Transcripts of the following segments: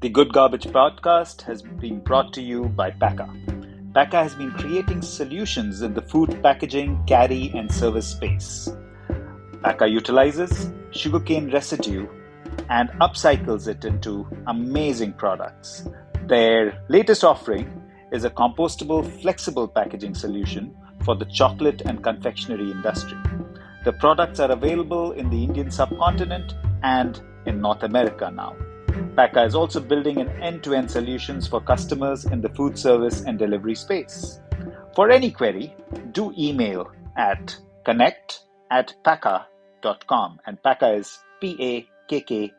The Good Garbage podcast has been brought to you by Pakka. Pakka has been creating solutions in the food packaging, carry, and service space. Pakka utilizes sugarcane residue and upcycles it into amazing products. Their latest offering is a compostable, flexible packaging solution for the chocolate and confectionery industry. The products are available in the Indian subcontinent and in North America now. Pakka is also building an end-to-end solutions for customers in the food service and delivery space. For any query, do email at connect@pakka.com, and Pakka is Pakka.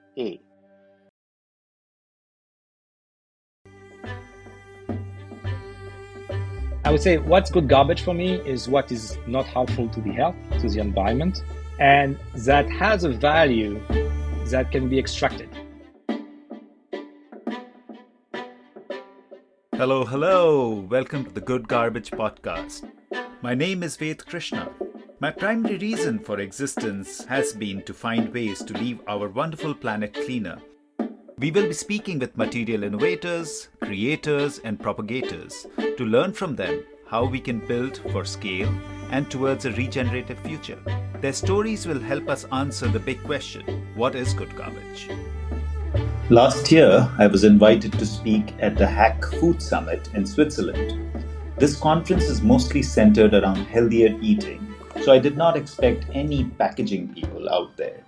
I would say what's good garbage for me is what is not harmful to the health, to the environment, and that has a value that can be extracted. Hello. Welcome to the Good Garbage podcast. My name is Ved Krishna. My primary reason for existence has been to find ways to leave our wonderful planet cleaner. We will be speaking with material innovators, creators, and propagators to learn from them how we can build for scale and towards a regenerative future. Their stories will help us answer the big question, what is good garbage? Last year, I was invited to speak at the Hack Food Summit in Switzerland. This conference is mostly centered around healthier eating, so I did not expect any packaging people out there.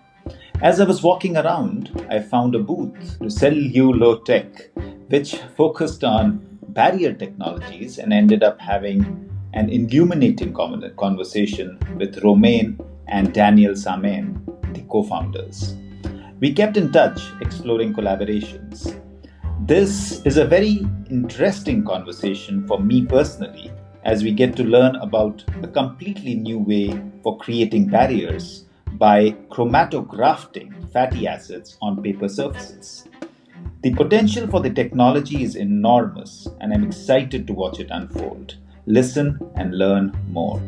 As I was walking around, I found a booth, Cellulotech, which focused on barrier technologies and ended up having an illuminating conversation with Romain and Daniel Samen, the co-founders. We kept in touch, exploring collaborations. This is a very interesting conversation for me personally, as we get to learn about a completely new way for creating barriers by chromatografting fatty acids on paper surfaces. The potential for the technology is enormous, and I'm excited to watch it unfold. Listen and learn more.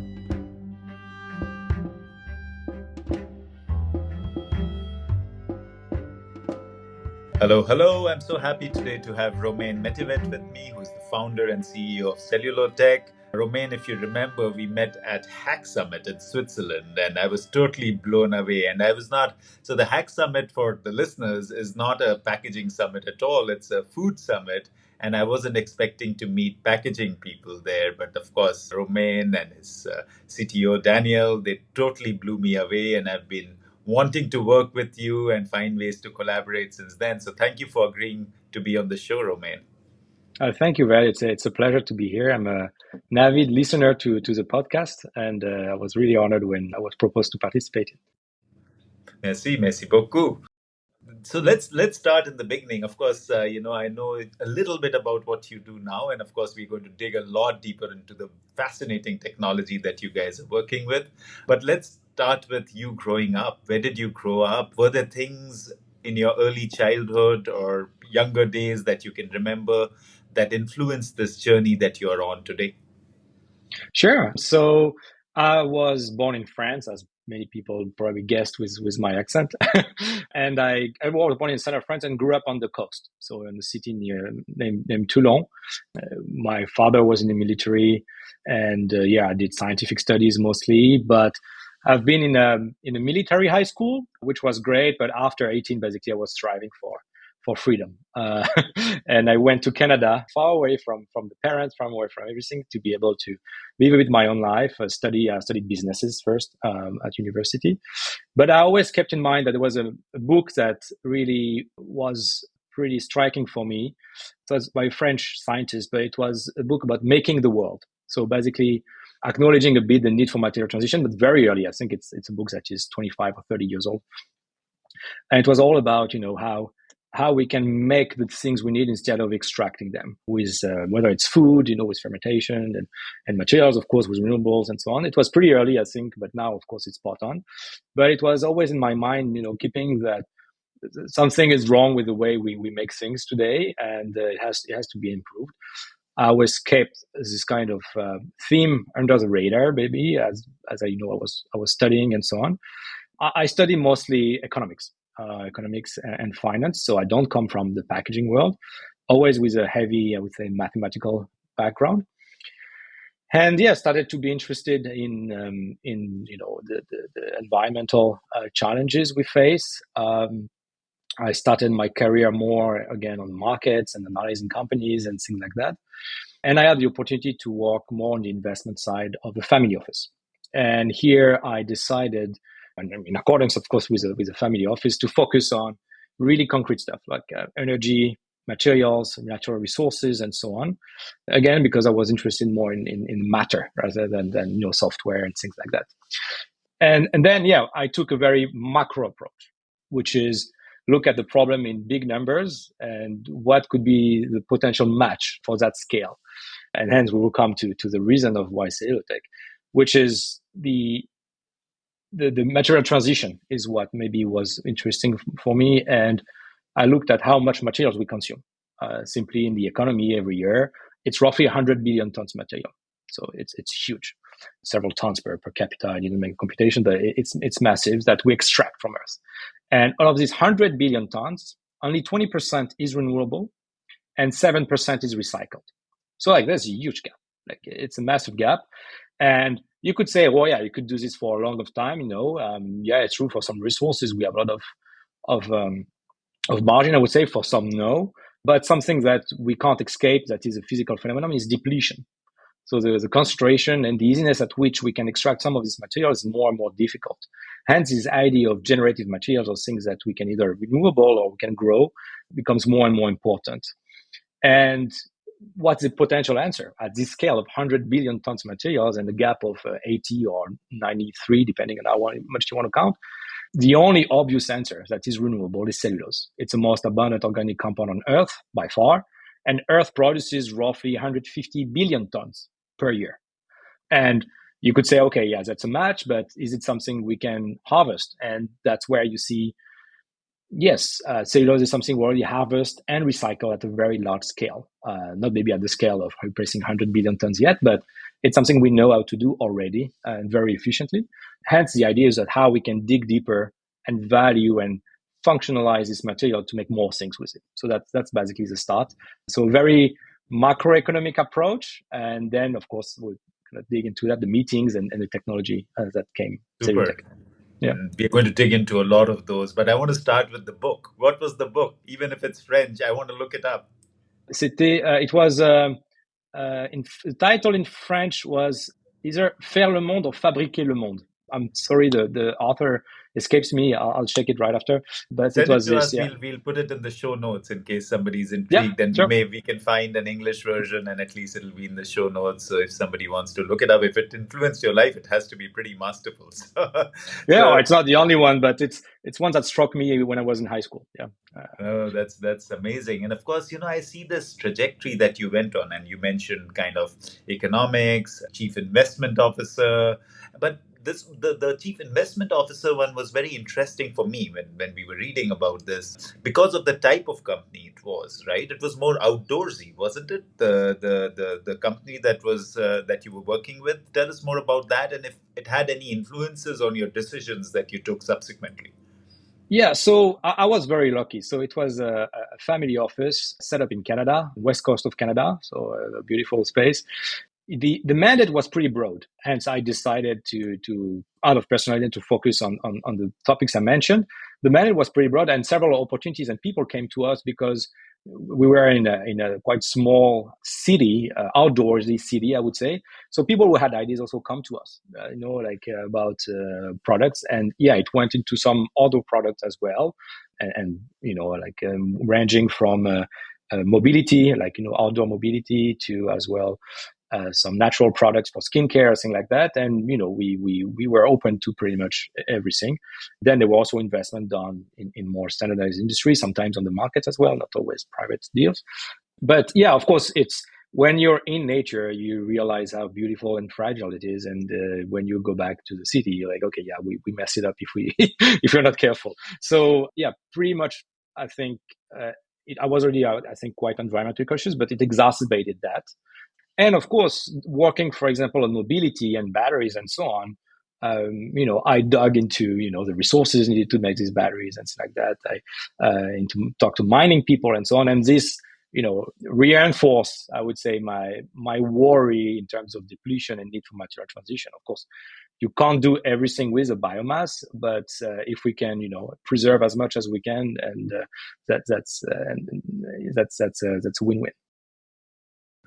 Hello. I'm so happy today to have Romain Metivet with me, who is the founder and CEO of Cellulotech. Romain, if you remember, we met at Hack Summit in Switzerland, and I was totally blown away. And so the Hack Summit, for the listeners, is not a packaging summit at all. It's a food summit. And I wasn't expecting to meet packaging people there. But of course, Romain and his CTO, Daniel, they totally blew me away. And I've been wanting to work with you and find ways to collaborate since then. So thank you for agreeing to be on the show, Romain. Thank you, Val. It's a pleasure to be here. I'm an avid listener to the podcast, and I was really honored when I was proposed to participate. Merci beaucoup. So let's start in the beginning. Of course, I know a little bit about what you do now, and of course, we're going to dig a lot deeper into the fascinating technology that you guys are working with. But let's start with you growing up. Where did you grow up? Were there things in your early childhood or younger days that you can remember that influenced this journey that you are on today? Sure. So I was born in France, as many people probably guessed with my accent. And I was born in the center of France and grew up on the coast. So in the city named Toulon. My father was in the military, and I did scientific studies mostly, but I've been in a military high school, which was great. But after 18, basically, I was striving for freedom. And I went to Canada, far away from the parents, far away from everything, to be able to live a bit my own life. I studied businesses first at university. But I always kept in mind that there was a book that really was pretty striking for me. It was by a French scientist, but it was a book about making the world. So basically acknowledging a bit the need for material transition, but very early. I think it's a book that is 25 or 30 years old. And it was all about, how we can make the things we need instead of extracting them with whether it's food, with fermentation and materials, of course, with renewables and so on. It was pretty early, I think, but now, of course, it's spot on. But it was always in my mind, keeping that something is wrong with the way we make things today, and it has to be improved. I always kept this kind of theme under the radar, maybe, as I was studying and so on. I study mostly economics. economics and finance. So I don't come from the packaging world, always with a heavy, I would say, mathematical background. And yeah, started to be interested in the environmental challenges we face. I started my career more again on markets and analyzing companies and things like that. And I had the opportunity to work more on the investment side of the family office. And here I decided, and in accordance, of course, with the family office, to focus on really concrete stuff like energy, materials, natural resources, and so on. Again, because I was interested more in matter rather than software and things like that. And then, yeah, I took a very macro approach, which is look at the problem in big numbers and what could be the potential match for that scale. And hence we will come to the reason of why Cellulotech, which is the material transition is what maybe was interesting for me. And I looked at how much materials we consume. Simply in the economy every year, it's roughly 100 billion tons material. So it's huge, several tons per capita. I didn't make a computation, but it's massive that we extract from Earth. And out of these 100 billion tons, only 20% is renewable and 7% is recycled. So like there's a huge gap. Like it's a massive gap. And you could say, well, yeah, you could do this for a long time. Yeah, it's true for some resources. We have a lot of margin, I would say. For some, no. But something that we can't escape, that is a physical phenomenon, is depletion. So the concentration and the easiness at which we can extract some of these materials is more and more difficult. Hence, this idea of generative materials or things that we can either renewable or we can grow becomes more and more important. And what's the potential answer at this scale of 100 billion tons of materials and a gap of 80 or 93, depending on how much you want to count? The only obvious answer that is renewable is cellulose. It's the most abundant organic compound on Earth by far, and Earth produces roughly 150 billion tons per year. And you could say, okay, yeah, that's a match, but is it something we can harvest? And that's where you see, yes, cellulose is something we already harvest and recycle at a very large scale. Not maybe at the scale of replacing 100 billion tons yet, but it's something we know how to do already and very efficiently. Hence, the idea is that how we can dig deeper and value and functionalize this material to make more things with it. So that's basically the start. So very macroeconomic approach. And then, of course, we'll kind of dig into that, the meetings and the technology that came. Super. Yeah. We're going to dig into a lot of those, but I want to start with the book. What was the book? Even if it's French, I want to look it up. It was the title in French was either Faire le monde or Fabriquer le monde. I'm sorry, the author escapes me. I'll check it right after. But Send it was it to this. us. Yeah. We'll put it in the show notes in case somebody's intrigued. Yeah, and sure. we can find an English version, and at least it'll be in the show notes. So if somebody wants to look it up, if it influenced your life, it has to be pretty masterful. It's not the only one, but it's one that struck me when I was in high school. Yeah. Oh, that's amazing. And of course, I see this trajectory that you went on, and you mentioned kind of economics, chief investment officer, but the chief investment officer one was very interesting for me when we were reading about this because of the type of company it was, right? It was more outdoorsy, wasn't it? The company that was that you were working with. Tell us more about that, and if it had any influences on your decisions that you took subsequently. Yeah, so I was very lucky. So it was a family office set up in Canada, west coast of Canada, so a beautiful space. The mandate was pretty broad. Hence, I decided to out of personality, to focus on the topics I mentioned. The mandate was pretty broad, and several opportunities and people came to us because we were in a quite small city, outdoorsy city, I would say. So people who had ideas also come to us, about products. And yeah, it went into some other products as well. And ranging from mobility, outdoor mobility, to as well some natural products for skincare, things like that. And, we were open to pretty much everything. Then there were also investment done in more standardized industries, sometimes on the markets as well, not always private deals. But yeah, of course, it's when you're in nature, you realize how beautiful and fragile it is. And when you go back to the city, you're like, okay, yeah, we mess it up if we're not careful. So yeah, pretty much, I think I was already, I think, quite environmentally conscious, but it exacerbated that. And of course, working, for example, on mobility and batteries and so on, I dug into, the resources needed to make these batteries and stuff like that. I talked to mining people and so on. And this, reinforced, I would say, my worry in terms of depletion and need for material transition. Of course, you can't do everything with a biomass, but if we can, preserve as much as we can, and that's a win-win.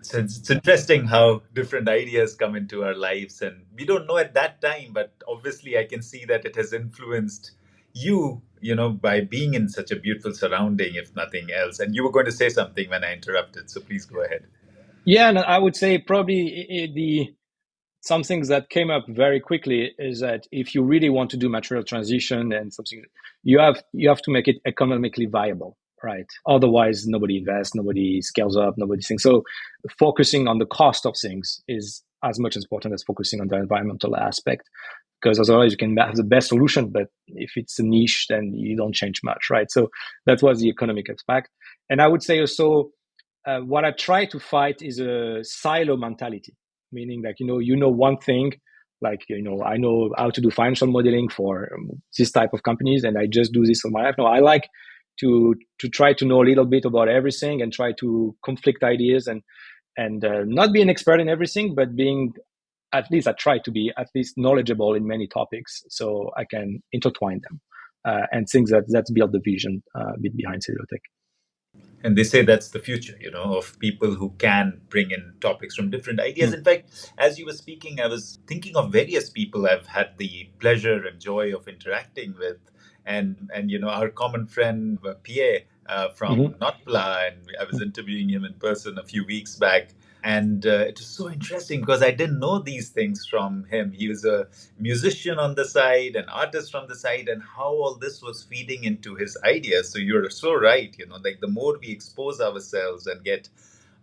So it's interesting how different ideas come into our lives, and we don't know at that time, but obviously I can see that it has influenced you, by being in such a beautiful surrounding, if nothing else. And you were going to say something when I interrupted, so please go ahead. Yeah, and I would say probably some things that came up very quickly is that if you really want to do material transition and something, you have to make it economically viable, right? Otherwise, nobody invests, nobody scales up, nobody thinks. So focusing on the cost of things is as much as important as focusing on the environmental aspect, because otherwise you can have the best solution, but if it's a niche, then you don't change much, right? So that was the economic aspect. And I would say also, what I try to fight is a silo mentality, meaning that, one thing, like, I know how to do financial modeling for this type of companies, and I just do this for my life. No, I like to try to know a little bit about everything and try to conflict ideas and not be an expert in everything, but at least I try to be at least knowledgeable in many topics so I can intertwine them and things that's build the vision behind Cellulotech. And they say that's the future, of people who can bring in topics from different ideas. In fact, as you were speaking, I was thinking of various people I've had the pleasure and joy of interacting with. And our common friend, Pierre, from Notpla, and I was interviewing him in person a few weeks back. And it was so interesting because I didn't know these things from him. He was a musician on the side, an artist from the side, and how all this was feeding into his ideas. So you're so right, like the more we expose ourselves and get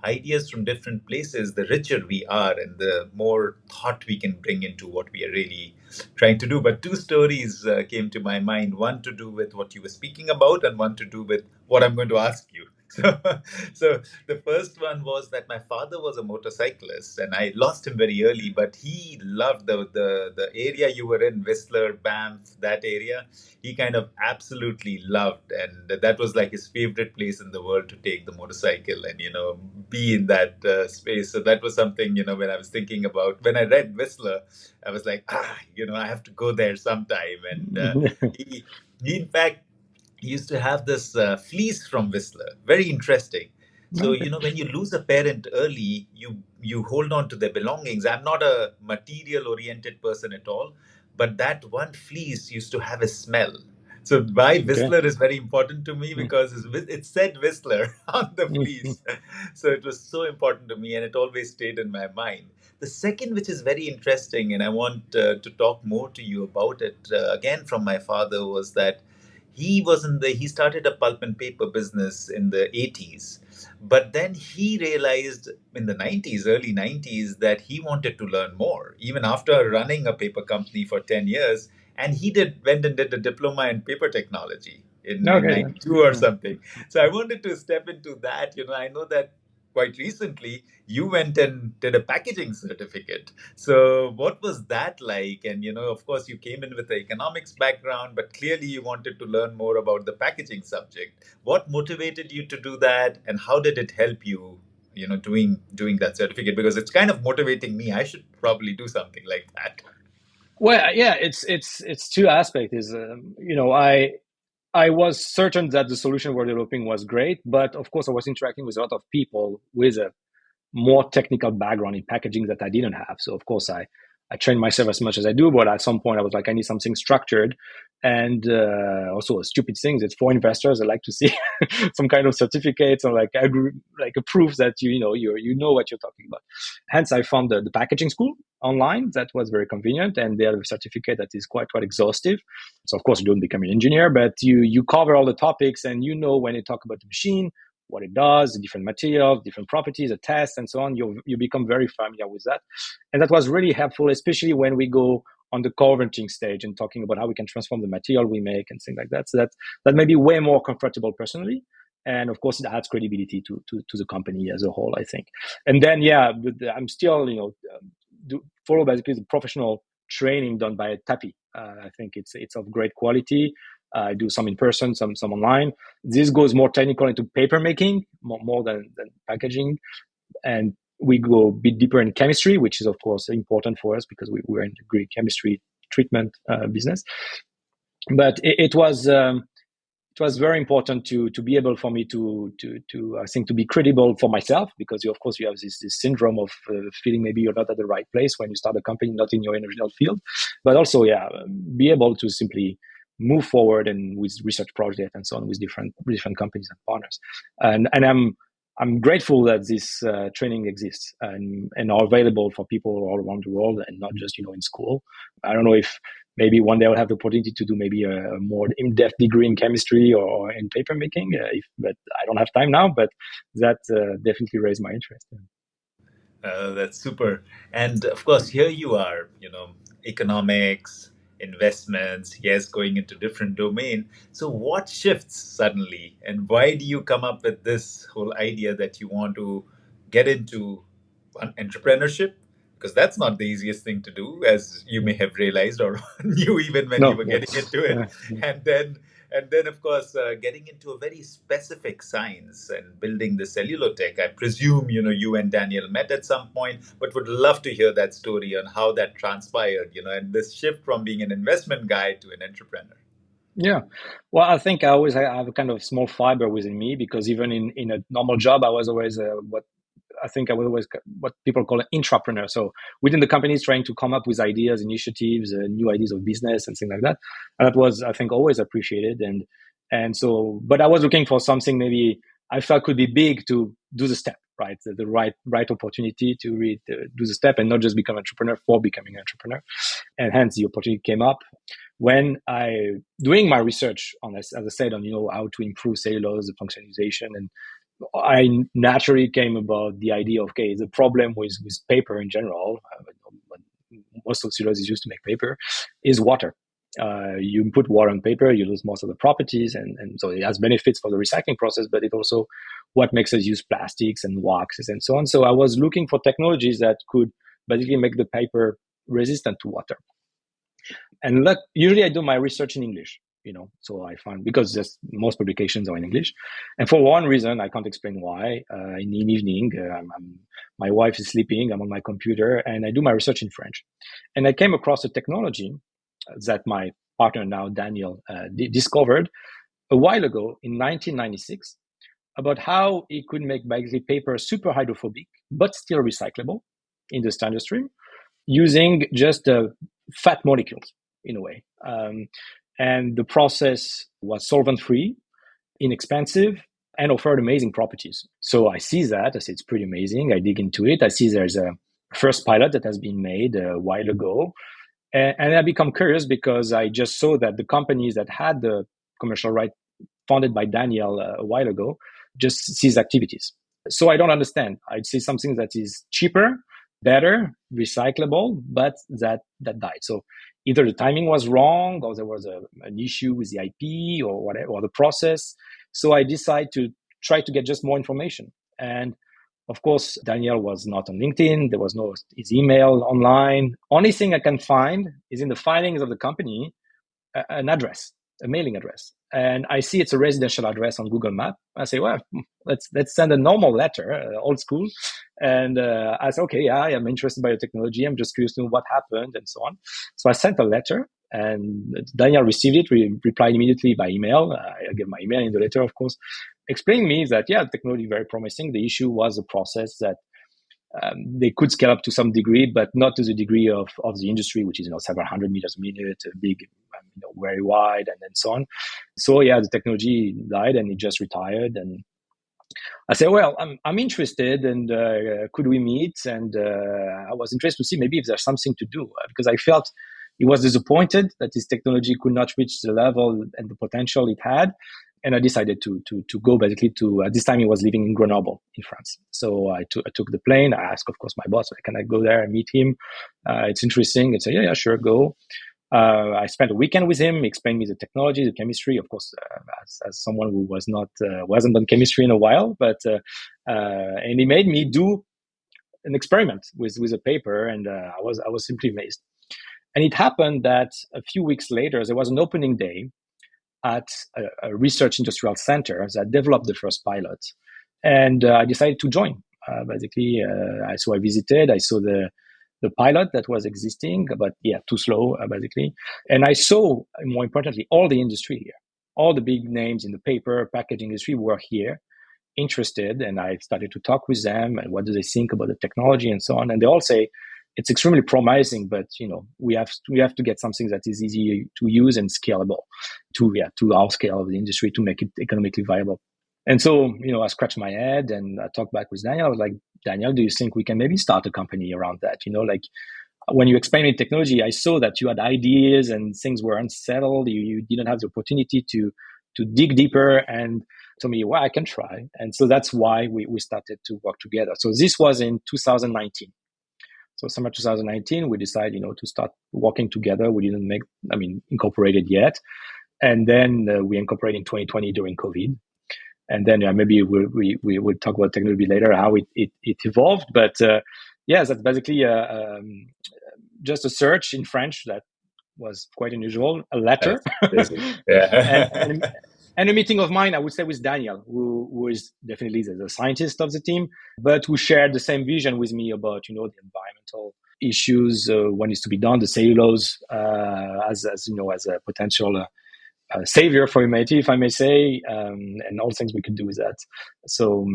ideas from different places, the richer we are and the more thought we can bring into what we are really trying to do. But two stories came to my mind, one to do with what you were speaking about and one to do with what I'm going to ask you. So, so the first one was that my father was a motorcyclist and I lost him very early, but he loved the area you were in, Whistler, Banff, that area. He kind of absolutely loved, and that was like his favorite place in the world to take the motorcycle and be in that space. So that was something, when I was thinking about, when I read Whistler, I was like, I have to go there sometime. And he in fact, he used to have this fleece from Whistler. Very interesting. So, Okay. when you lose a parent early, you hold on to their belongings. I'm not a material oriented person at all, but that one fleece used to have a smell. So why Okay. Whistler is very important to me because it said Whistler on the fleece. So it was so important to me and it always stayed in my mind. The second, which is very interesting, and I want to talk more to you about it, again from my father, was that he started a pulp and paper business in the 80s, but then he realized in the 90s, early 90s, that he wanted to learn more even after running a paper company for 10 years. And he went and did a diploma in paper technology in Okay. 92 or something. So I wanted to step into that. I know that quite recently you went and did a packaging certificate. So what was that like? And of course you came in with the economics background, but clearly you wanted to learn more about the packaging subject. What motivated you to do that, and how did it help you, doing that certificate? Because it's kind of motivating me. I should probably do something like that. Well, yeah, it's two aspects. Is I was certain that the solution we're developing was great, but of course I was interacting with a lot of people with a more technical background in packaging that I didn't have. So of course I trained myself as much as I do, but at some point I was like, I need something structured. And also a stupid thing is for investors, I like to see some kind of certificates or like a proof that you know what you're talking about. Hence, I found the packaging school online that was very convenient, and they have a certificate that is quite exhaustive. So of course you don't become an engineer, but you cover all the topics, and when you talk about the machine, what it does, the different materials, different properties, the tests, and so on, you become very familiar with that. And that was really helpful, especially when we go on the co-venting stage and talking about how we can transform the material we make and things like that. So that may be way more comfortable personally. And of course, it adds credibility to the company as a whole, I think. And then, yeah, I'm still, follow basically the professional training done by Tapi. I think it's of great quality. I do some in person, some online. This goes more technical into paper making, more than packaging. And we go a bit deeper in chemistry, which is, of course, important for us because we're in the green chemistry treatment business. But it was very important to be able for me to I think to be credible for myself, because of course you have this syndrome of feeling maybe you're not at the right place when you start a company, not in your original field, but also be able to simply move forward and with research projects and so on with different companies and partners. And I'm grateful that this training exists and are available for people all around the world and not just in school. I don't know if maybe one day I'll have the opportunity to do maybe a more in-depth degree in chemistry or in paper making, but I don't have time now. But that definitely raised my interest. That's super. And of course, here you are, economics, investments, yes, going into different domain. So what shifts suddenly? And why do you come up with this whole idea that you want to get into entrepreneurship? Because that's not the easiest thing to do, as you may have realized or knew even when you No, were no. getting into it. And then of course, getting into a very specific science and building the Cellulotech. I presume you and Daniel met at some point, but would love to hear that story on how that transpired. And this shift from being an investment guy to an entrepreneur. Yeah. Well, I think I always have a kind of small fiber within me, because even in a normal job, I was always I was always what people call an intrapreneur. So within the companies, trying to come up with ideas, initiatives, new ideas of business and things like that. And that was, I think, always appreciated. And so, but I was looking for something maybe I felt could be big to do the step, right? The right opportunity to really do the step and not just become an entrepreneur for becoming an entrepreneur. And hence the opportunity came up when doing my research on this, as I said, on how to improve cellulose, the functionalization, and I naturally came about the idea of, okay, the problem with paper in general, most of cellulose is used to make paper, is water. You put water on paper, you lose most of the properties, and so it has benefits for the recycling process, but it also what makes us use plastics and waxes and so on. So I was looking for technologies that could basically make the paper resistant to water. And usually I do my research in English, so I find, because most publications are in English. And for one reason, I can't explain why, in the evening, my wife is sleeping, I'm on my computer, and I do my research in French. And I came across a technology that my partner now, Daniel, discovered a while ago in 1996 about how he could make basically paper super hydrophobic, but still recyclable in the standard stream, using just fat molecules in a way. And the process was solvent-free, inexpensive, and offered amazing properties. So I see that, I say it's pretty amazing. I dig into it. I see there's a first pilot that has been made a while ago. And I become curious because I just saw that the companies that had the commercial right founded by Daniel a while ago just cease activities. So I don't understand. I'd see something that is cheaper, better, recyclable, but that died. So either the timing was wrong, or there was an issue with the IP or whatever, or the process. So I decided to try to get just more information. And of course, Daniel was not on LinkedIn. There was no his email online. Only thing I can find is in the filings of the company, an address, a mailing address. And I see it's a residential address on Google Map. I say, well, let's send a normal letter, old school. And I said, okay, yeah, I'm interested by the technology. I'm just curious to know what happened and so on. So I sent a letter, and Daniel received it, replied immediately by email. I gave my email in the letter, of course, explaining me that, yeah, the technology very promising. The issue was a process that they could scale up to some degree, but not to the degree of the industry, which is several hundred meters a minute, big, very wide, and then so on. So yeah, the technology died, and it just retired. And I said, well, I'm interested, and could we meet? And I was interested to see maybe if there's something to do, because I felt he was disappointed that his technology could not reach the level and the potential it had. And I decided to go basically to, at this time he was living in Grenoble in France. So I took the plane. I asked, of course, my boss, can I go there and meet him? It's interesting. And say, yeah, sure, go. I spent a weekend with him. He explained me the technology, the chemistry, of course, as someone who wasn't done chemistry in a while, but and he made me do an experiment with a paper, and I was simply amazed. And it happened that a few weeks later, there was an opening day at a research industrial center that developed the first pilot. And I decided to join. So I visited, I saw the pilot that was existing, but too slow, basically. And I saw, more importantly, all the industry here. All the big names in the paper, packaging industry were here, interested. And I started to talk with them and what do they think about the technology and so on. And they all say, it's extremely promising, but we have to get something that is easy to use and scalable to our scale of the industry to make it economically viable. And so, I scratched my head and I talked back with Daniel. I was like, Daniel, do you think we can maybe start a company around that? Like when you explained me technology, I saw that you had ideas and things were unsettled. You didn't have the opportunity to dig deeper, and told me, well, I can try. And so that's why we started to work together. So this was in 2019. So summer 2019, we decided, to start working together. We didn't incorporate it yet. And then we incorporated in 2020 during COVID. And then maybe we will talk about technology later, how it evolved. But that's basically just a search in French that was quite unusual, a letter. Yeah. and a meeting of mine, I would say, with Daniel, who is definitely the scientist of the team, but who shared the same vision with me about, the environmental issues, what needs to be done, the cellulose as a potential savior for humanity, if I may say, and all things we could do with that. So,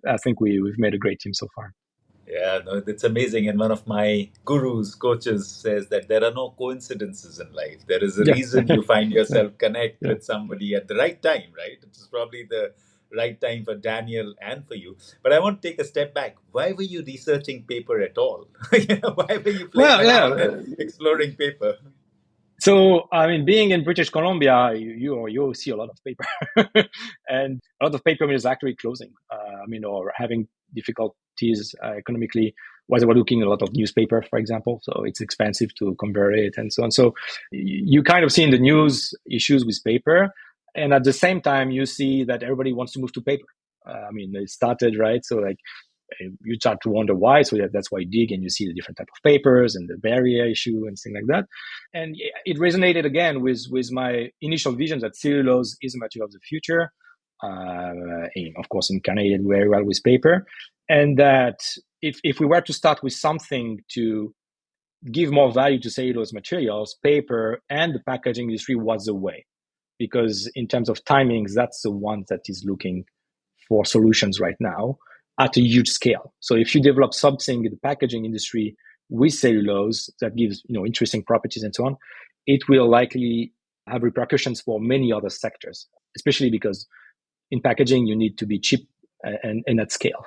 I think we've made a great team so far. Yeah, no, it's amazing. And one of my gurus, coaches, says that there are no coincidences in life. There is a reason you find yourself connect with somebody at the right time, right? It was probably the right time for Daniel and for you. But I want to take a step back. Why were you researching paper at all? Why were you playing around and exploring paper? So, being in British Columbia, you see a lot of paper, and a lot of paper is actually closing, or having difficulties economically. While they were looking at a lot of newspaper, for example, so it's expensive to convert it and so on. So you kind of see in the news issues with paper, and at the same time, you see that everybody wants to move to paper. It started, right? So you start to wonder why. So that's why you dig and you see the different type of papers and the barrier issue and things like that. And it resonated again with my initial vision that cellulose is a material of the future. Of course, incarnated very well with paper. And that if we were to start with something to give more value to cellulose materials, paper and the packaging industry was the way. Because in terms of timings, that's the one that is looking for solutions right now at a huge scale. So if you develop something in the packaging industry with cellulose that gives interesting properties and so on, it will likely have repercussions for many other sectors, especially because in packaging you need to be cheap and at scale.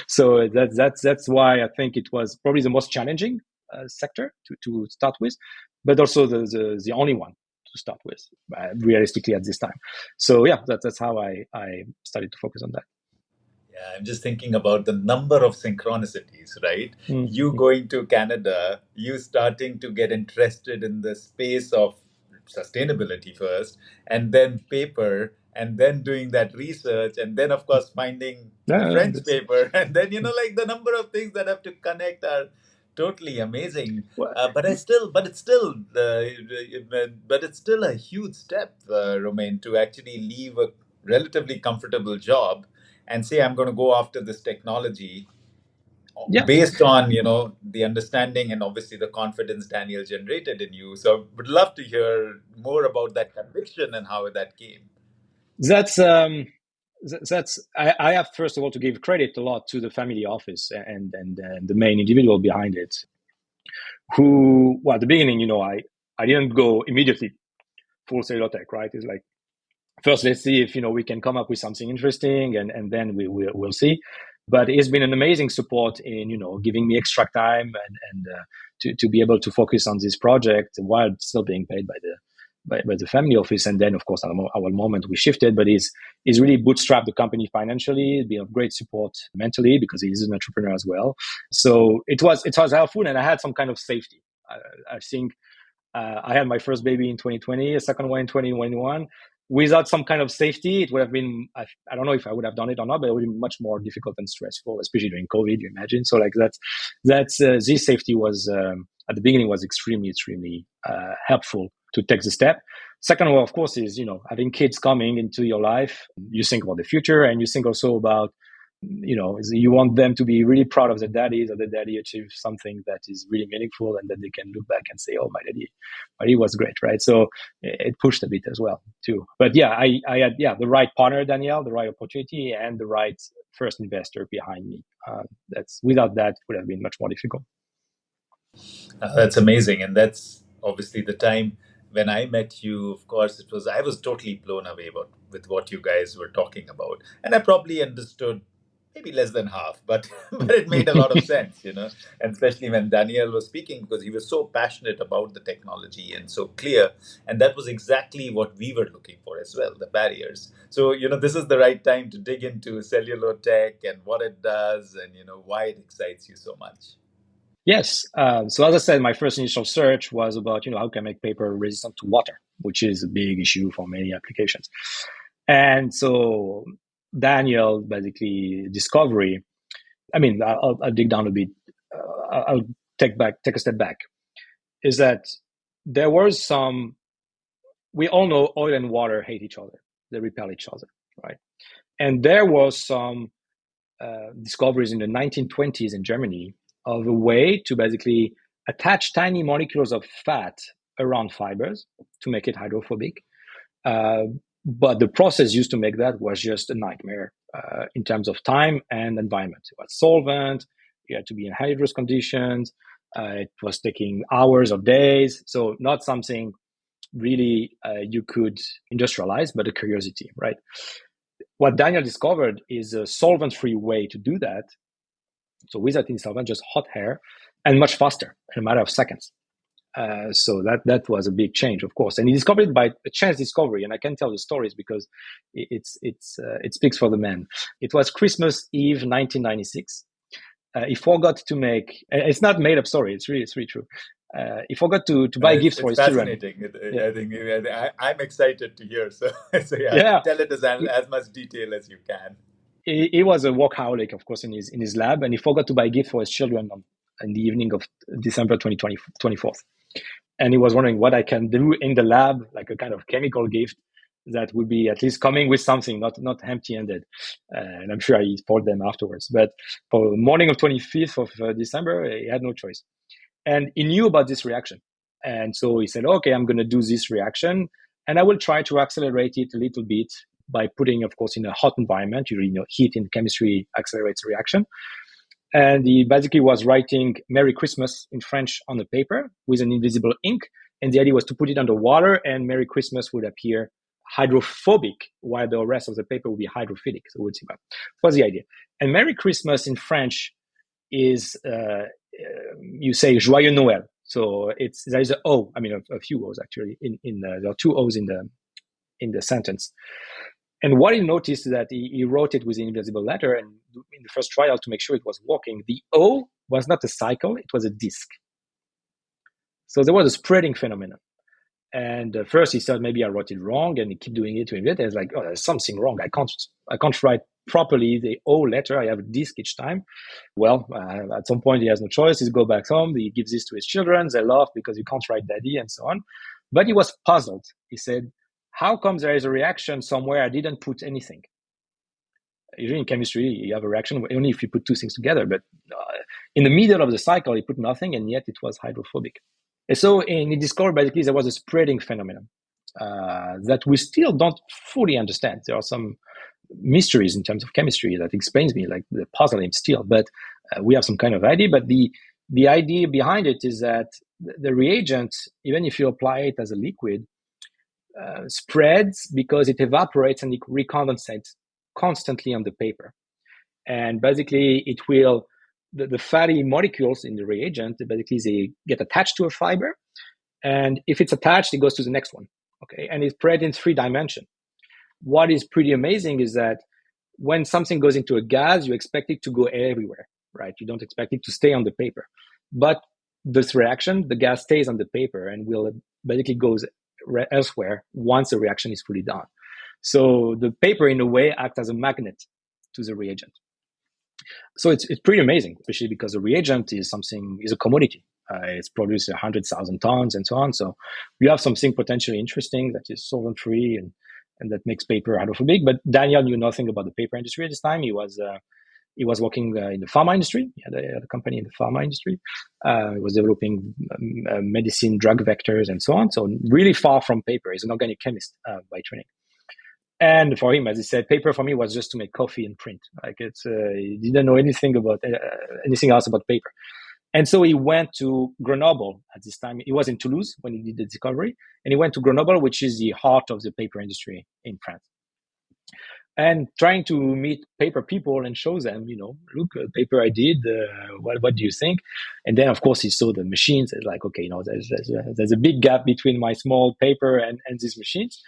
So that's why I think it was probably the most challenging sector to start with, but also the only one to start with, realistically at this time. So that's how I started to focus on that. Yeah, I'm just thinking about the number of synchronicities, right? You going to Canada, you starting to get interested in the space of sustainability first, and then paper, and then doing that research, and then, of course, finding the French paper. And then, the number of things that have to connect are totally amazing. But it's still a huge step, Romain, to actually leave a relatively comfortable job and say, I'm going to go after this technology based on, the understanding and obviously the confidence Daniel generated in you. So would love to hear more about that conviction and how that came. I have, first of all, to give credit a lot to the family office and the main individual behind it, who, at the beginning, I didn't go immediately full Cellulotech, right? It's like, first, let's see if, we can come up with something interesting, and then we'll see. But it's been an amazing support in, giving me extra time and to be able to focus on this project while still being paid by the family office. And then, of course, at our moment we shifted, but he's really bootstrapped the company financially, been of great support mentally because he's an entrepreneur as well. So it was helpful, and I had some kind of safety. I think I had my first baby in 2020, a second one in 2021. without some kind of safety, it would have been, I don't know if I would have done it or not, but it would be much more difficult and stressful, especially during COVID, you imagine. So like this safety was, at the beginning was extremely helpful to take the step. Second one, of course, is, having kids coming into your life. You think about the future, and you think also about, you want them to be really proud of their daddies, or the daddy achieved something that is really meaningful, and that they can look back and say, oh, my daddy was great, right? So it pushed a bit as well too. But yeah, I had the right partner, Danielle, the right opportunity, and the right first investor behind me. Without that, it would have been much more difficult. That's amazing. And that's obviously the time when I met you. Of course, I was totally blown away with what you guys were talking about. And I probably understood maybe less than half, but but it made a lot of sense, and especially when Daniel was speaking, because he was so passionate about the technology and so clear. And that was exactly what we were looking for as well, the barriers. So, this is the right time to dig into Cellulotech and what it does and, why it excites you so much. Yes. So as I said, my first initial search was about, how can I make paper resistant to water, which is a big issue for many applications. And so Daniel, basically discovery, I'll dig down a bit. I'll take a step back, is that there was we all know oil and water hate each other. They repel each other, right? And there was some discoveries in the 1920s in Germany of a way to basically attach tiny molecules of fat around fibers to make it hydrophobic. But the process used to make that was just a nightmare in terms of time and environment. It was solvent, you had to be in hydrous conditions, it was taking hours or days, so not something really you could industrialize, but a curiosity, right? What Daniel discovered is a solvent-free way to do that. So without any solvent, just hot air, and much faster, in a matter of seconds. So that was a big change, of course. And he discovered it by a chance discovery. And I can tell the stories because it speaks for the man. It was Christmas Eve, 1996. He forgot to make. It's not made up story. It's really true. He forgot to buy gifts for his children. Yeah. I think I'm excited to hear. So tell it as much detail as you can. He was a workaholic, of course, in his lab, and he forgot to buy a gift for his children in the evening of December 24th. And he was wondering what I can do in the lab, like a kind of chemical gift that would be at least coming with something, not empty-handed. And I'm sure I told them afterwards. But for the morning of 25th of December, he had no choice. And he knew about this reaction. And so he said, okay, I'm going to do this reaction, and I will try to accelerate it a little bit by putting, of course, in a hot environment. Heat in chemistry accelerates the reaction. And he basically was writing Merry Christmas in French on the paper with an invisible ink. And the idea was to put it under water, and Merry Christmas would appear hydrophobic, while the rest of the paper would be hydrophilic. So we'd see that was the idea. And Merry Christmas in French is, you say Joyeux Noël. So there is a O, a few O's actually. There are two O's in the sentence. And what he noticed is that he wrote it with an invisible letter, and in the first trial to make sure it was working, the O was not a cycle, it was a disk. So there was a spreading phenomenon. And first he thought maybe I wrote it wrong, and he kept doing it to invent. And it's like, oh, there's something wrong. I can't write properly the O letter. I have a disk each time. Well, at some point he has no choice. He goes back home. He gives this to his children. They laugh because you can't write daddy and so on. But he was puzzled. He said, how come there is a reaction somewhere I didn't put anything? Usually in chemistry, you have a reaction only if you put two things together. But in the middle of the cycle, he put nothing, and yet it was hydrophobic. And so he discovered basically there was a spreading phenomenon that we still don't fully understand. There are some mysteries in terms of chemistry that explains me, like the puzzle him still. But we have some kind of idea. But the idea behind it is that the reagent, even if you apply it as a liquid, spreads because it evaporates and it recondensates constantly on the paper. And basically it will, the fatty molecules in the reagent, basically they get attached to a fiber. And if it's attached, it goes to the next one. Okay. And it's spread in 3 dimensions. What is pretty amazing is that when something goes into a gas, you expect it to go everywhere, right? You don't expect it to stay on the paper. But this reaction, the gas stays on the paper and will basically goes elsewhere once the reaction is fully done. So the paper, in a way, acts as a magnet to the reagent. So it's pretty amazing, especially because the reagent is a commodity. It's produced 100,000 tons and so on. So you have something potentially interesting that is solvent free and that makes paper hydrophobic. But Daniel knew nothing about the paper industry at this time. He was working in the pharma industry. He had a company in the pharma industry. He was developing medicine, drug vectors, and so on. So really far from paper. He's an organic chemist by training. And for him, as he said, paper for me was just to make coffee and print. Like he didn't know anything else about paper. And so he went to Grenoble at this time. He was in Toulouse when he did the discovery, and he went to Grenoble, which is the heart of the paper industry in France. And trying to meet paper people and show them, look, paper I did. What do you think? And then, of course, he saw the machines. It's like, okay, there's a big gap between my small paper and these machines.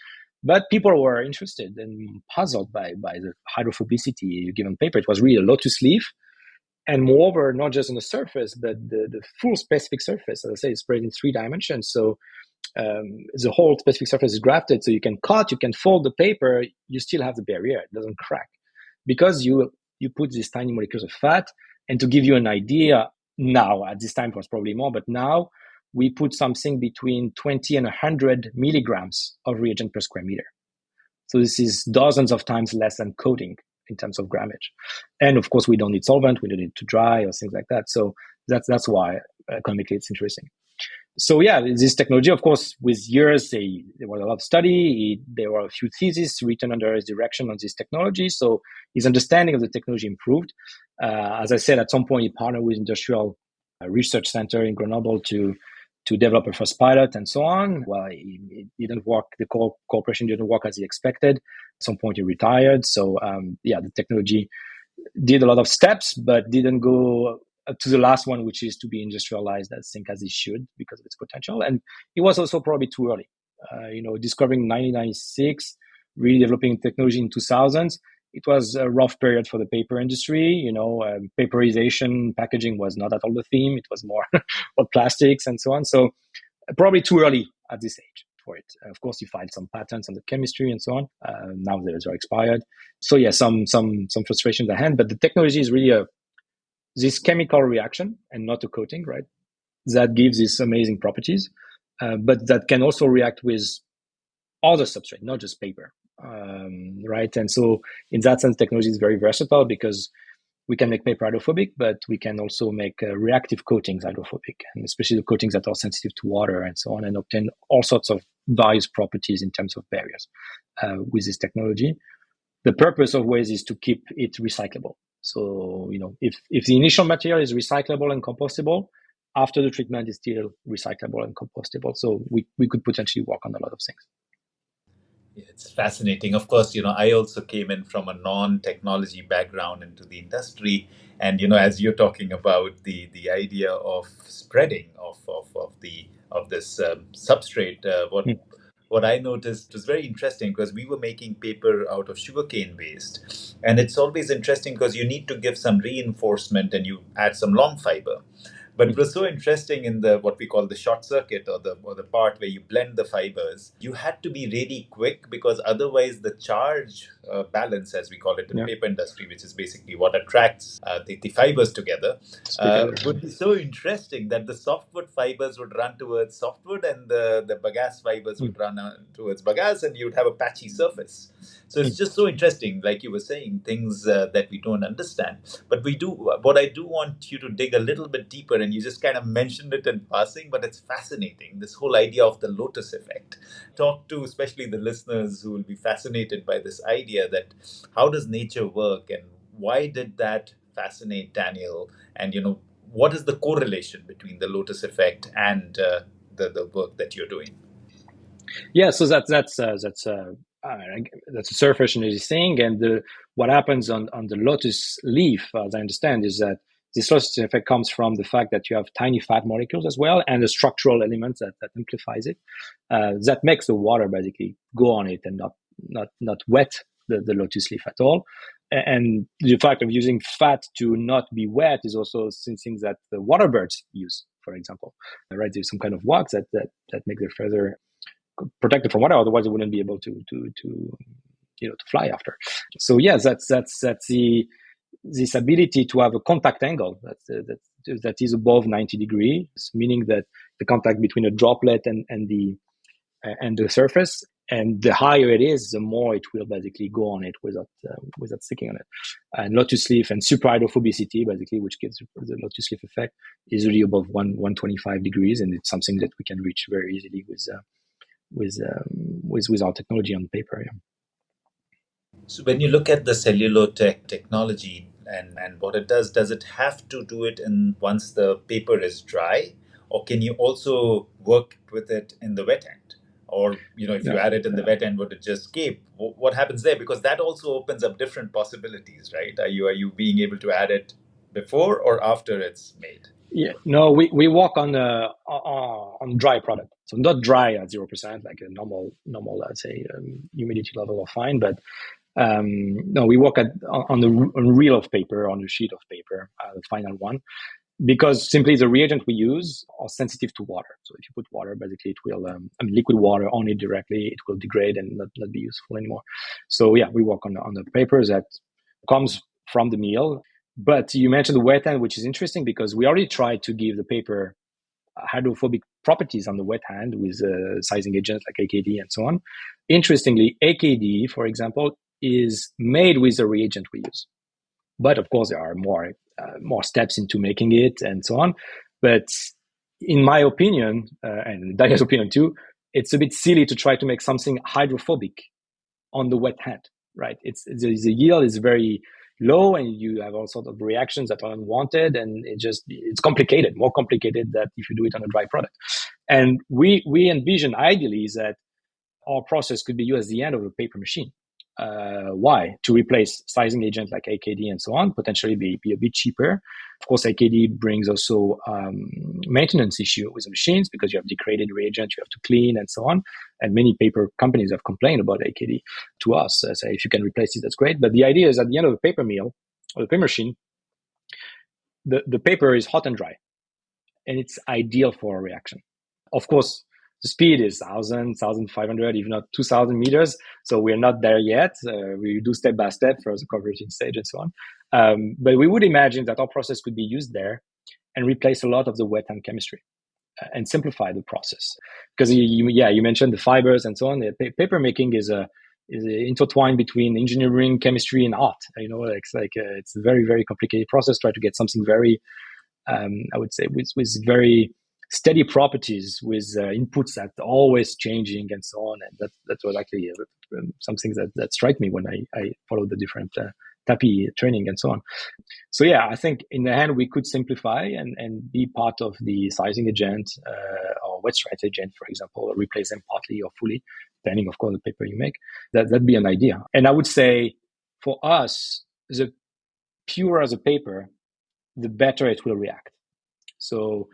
But people were interested and puzzled by the hydrophobicity given paper. It was really a lotus leaf. And moreover, not just on the surface, but the full specific surface, as I say, is spread in 3 dimensions. So the whole specific surface is grafted. So you can cut, you can fold the paper, you still have the barrier. It doesn't crack. Because you put these tiny molecules of fat. And to give you an idea, now, at this time it was probably more, but now we put something between 20 and 100 milligrams of reagent per square meter. So this is dozens of times less than coating in terms of grammage. And of course, we don't need solvent, we don't need to dry or things like that. So that's why economically it's interesting. So yeah, this technology, of course, with years, there was a lot of study. There were a few theses written under his direction on this technology. So his understanding of the technology improved. As I said, at some point, he partnered with Industrial Research Center in Grenoble to develop a first pilot and so on. Well, it didn't work. The cooperation didn't work as he expected. At some point, he retired. So the technology did a lot of steps, but didn't go up to the last one, which is to be industrialized, I think, as it should because of its potential. And it was also probably too early. Discovering 1996, really developing technology in 2000s. It was a rough period for the paper industry. Paperization, packaging was not at all the theme. It was more about plastics and so on. So probably too early at this stage for it. Of course, you filed some patents on the chemistry and so on. Now those are expired. So yeah, some frustrations at hand. But the technology is really this chemical reaction and not a coating, right? That gives these amazing properties, but that can also react with other substrate, not just paper. Right? And so in that sense, technology is very versatile because we can make paper hydrophobic, but we can also make reactive coatings hydrophobic, and especially the coatings that are sensitive to water and so on, and obtain all sorts of various properties in terms of barriers with this technology. The purpose of ways is to keep it recyclable. So, if the initial material is recyclable and compostable, after the treatment is still recyclable and compostable. So we could potentially work on a lot of things. It's fascinating. Of course, I also came in from a non-technology background into the industry. And, as you're talking about the idea of spreading of this substrate, what I noticed was very interesting because we were making paper out of sugarcane waste. And it's always interesting because you need to give some reinforcement and you add some long fiber. But it was so interesting in the what we call the short circuit or the part where you blend the fibers. You had to be really quick because otherwise the charge balance, as we call it in the paper industry, which is basically what attracts the fibers together, would be so interesting that the softwood fibers would run towards softwood and the bagasse fibers would run towards bagasse, and you would have a patchy surface. So it's just so interesting, like you were saying, things that we don't understand. But what I do want you to dig a little bit deeper, and you just kind of mentioned it in passing, but it's fascinating, this whole idea of the lotus effect. Talk to especially the listeners who will be fascinated by this idea that how does nature work and why did that fascinate Daniel? And, what is the correlation between the lotus effect and the work that you're doing? Yeah, so that's a surface thing, and what happens on the lotus leaf, as I understand, is that this lotus effect comes from the fact that you have tiny fat molecules as well, and the structural elements that amplifies it, that makes the water basically go on it and not wet the lotus leaf at all. And the fact of using fat to not be wet is also things that the water birds use, for example. Right, there's some kind of wax that make their feather protected from water, otherwise it wouldn't be able to to fly after. So yes, that's the this ability to have a contact angle that is above 90 degrees, meaning that the contact between a droplet and the surface. And the higher it is, the more it will basically go on it without sticking on it. And lotus leaf and superhydrophobicity, basically, which gives the lotus leaf effect, is really above 125 degrees, and it's something that we can reach very easily with our technology on paper. Yeah. So when you look at the Cellulotech technology and what it does it have to do it in once the paper is dry, or can you also work with it in the wet end? Or if you add it in the wet end, would it just escape? What happens there? Because that also opens up different possibilities, right? Are you being able to add it before or after it's made? Yeah, no, we work on dry product, so not dry at 0%, like a normal, let's say, humidity level of fine, but no, we work on the reel of paper, on the sheet of paper, the final one, because simply the reagent we use are sensitive to water. So if you put water, basically it will, liquid water on it directly, it will degrade and not be useful anymore. So yeah, we work on the papers that comes from the mill. But you mentioned the wet end, which is interesting because we already tried to give the paper hydrophobic properties on the wet hand with sizing agents like AKD and so on. Interestingly, AKD, for example, is made with the reagent we use. But of course, there are more steps into making it and so on. But in my opinion, and Daniel's opinion too, it's a bit silly to try to make something hydrophobic on the wet hand, right? The yield is very low, and you have all sorts of reactions that are unwanted, and it's complicated, more complicated than if you do it on a dry product. And we envision ideally is that our process could be used at the end of a paper machine. Why? To replace sizing agent like AKD and so on, potentially be a bit cheaper. Of course, AKD brings also maintenance issue with the machines because you have degraded reagent, you have to clean and so on. And many paper companies have complained about AKD to us. Say, if you can replace it, that's great. But the idea is at the end of the paper mill or the paper machine, the paper is hot and dry, and it's ideal for a reaction. Of course, the speed is 1,000, 1,500, if not 2,000 meters. So we're not there yet. We do step by step for the converting stage and so on. But we would imagine that our process could be used there and replace a lot of the wet hand chemistry and simplify the process. Because you mentioned the fibers and so on. The paper making is intertwined between engineering, chemistry, and art. It's a very, very complicated process. Try to get something very, I would say, with very steady properties, with inputs that are always changing and so on. And that was actually something that struck me when I followed the different TAPI training and so on. So yeah, I think in the end we could simplify and be part of the sizing agent or wet stripe agent, for example, or replace them partly or fully, depending, of course, the paper you make. That'd be an idea. And I would say for us, the purer the paper, the better it will react. So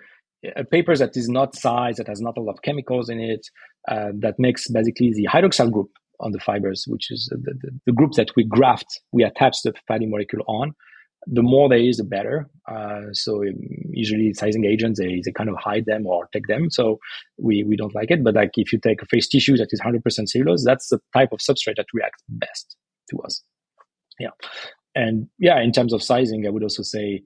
a paper that is not sized, that has not a lot of chemicals in it, that makes basically the hydroxyl group on the fibers, which is the group that we attach the fatty molecule on. The more there is, the better. So usually sizing agents, they kind of hide them or take them. So we don't like it. But like if you take a face tissue that is 100% cellulose, that's the type of substrate that reacts best to us. Yeah. And yeah, in terms of sizing, I would also say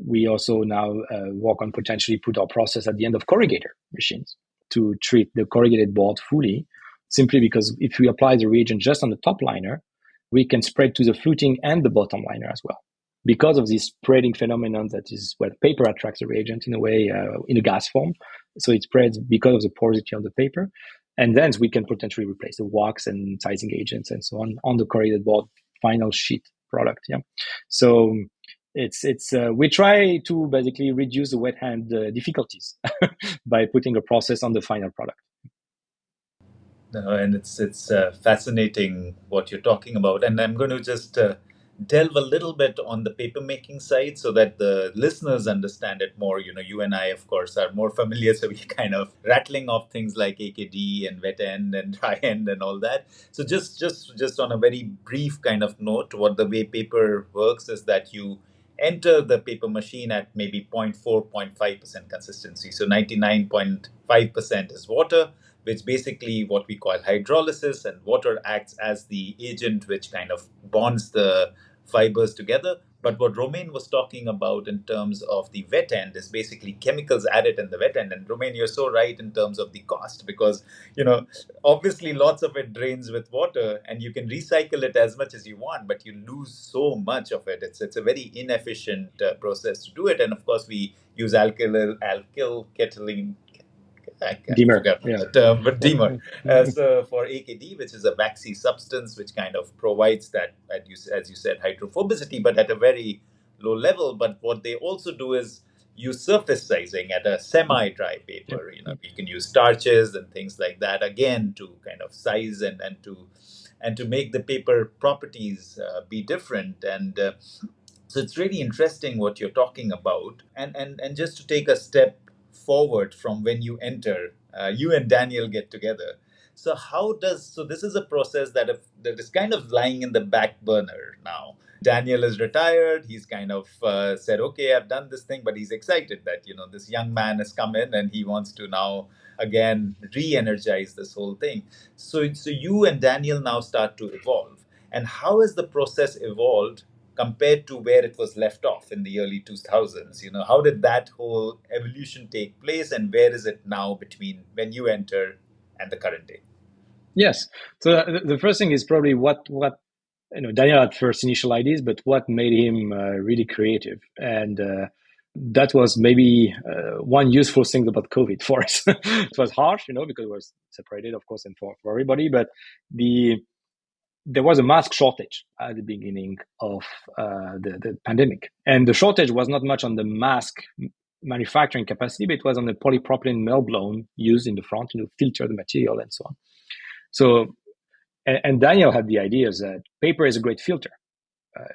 we also now work on potentially put our process at the end of corrugator machines to treat the corrugated board fully, simply because if we apply the reagent just on the top liner, we can spread to the fluting and the bottom liner as well. Because of this spreading phenomenon, that is where paper attracts the reagent in a way, in a gas form. So it spreads because of the porosity of the paper. And then we can potentially replace the wax and sizing agents and so on the corrugated board final sheet product. Yeah. So we try to basically reduce the wet hand difficulties by putting a process on the final product. And it's fascinating what you're talking about. And I'm going to just delve a little bit on the paper making side so that the listeners understand it more. You and I, of course, are more familiar, so we're kind of rattling off things like AKD and wet end and dry end and all that. So just on a very brief kind of note, what the way paper works is that you enter the paper machine at maybe 0.4, 0.5% consistency. So 99.5% is water. which basically what we call hydrolysis, and water acts as the agent which kind of bonds the fibers together. But what Romain was talking about in terms of the wet end is basically chemicals added in the wet end. And Romain, you're so right in terms of the cost, because obviously lots of it drains with water, and you can recycle it as much as you want, but you lose so much of it. It's a very inefficient process to do it. And of course, we use alkyl ketylene. I Dimmer, forgot yeah. the term, but Demer. So for AKD, which is a waxy substance which kind of provides that, as you said, hydrophobicity, but at a very low level. But what they also do is use surface sizing at a semi-dry Yep. paper. You can use starches and things like that again to kind of size and to make the paper properties be different. And so it's really interesting what you're talking about. And just to take a step forward from when you enter, you and Daniel get together. So this is a process that is kind of lying in the back burner now. Daniel is retired. He's kind of said, okay, I've done this thing, but he's excited that, this young man has come in and he wants to now again re-energize this whole thing. So you and Daniel now start to evolve. And how has the process evolved compared to where it was left off in the early 2000s? How did that whole evolution take place, and where is it now between when you enter and the current day? Yes. So the first thing is probably what Daniel had first initial ideas, but what made him really creative, and that was maybe one useful thing about COVID for us. It was harsh, because we were separated, of course, and for everybody, but there was a mask shortage at the beginning of the pandemic. And the shortage was not much on the mask manufacturing capacity, but it was on the polypropylene meltblown used in the front to filter the material and so on. So, and Daniel had the ideas that paper is a great filter.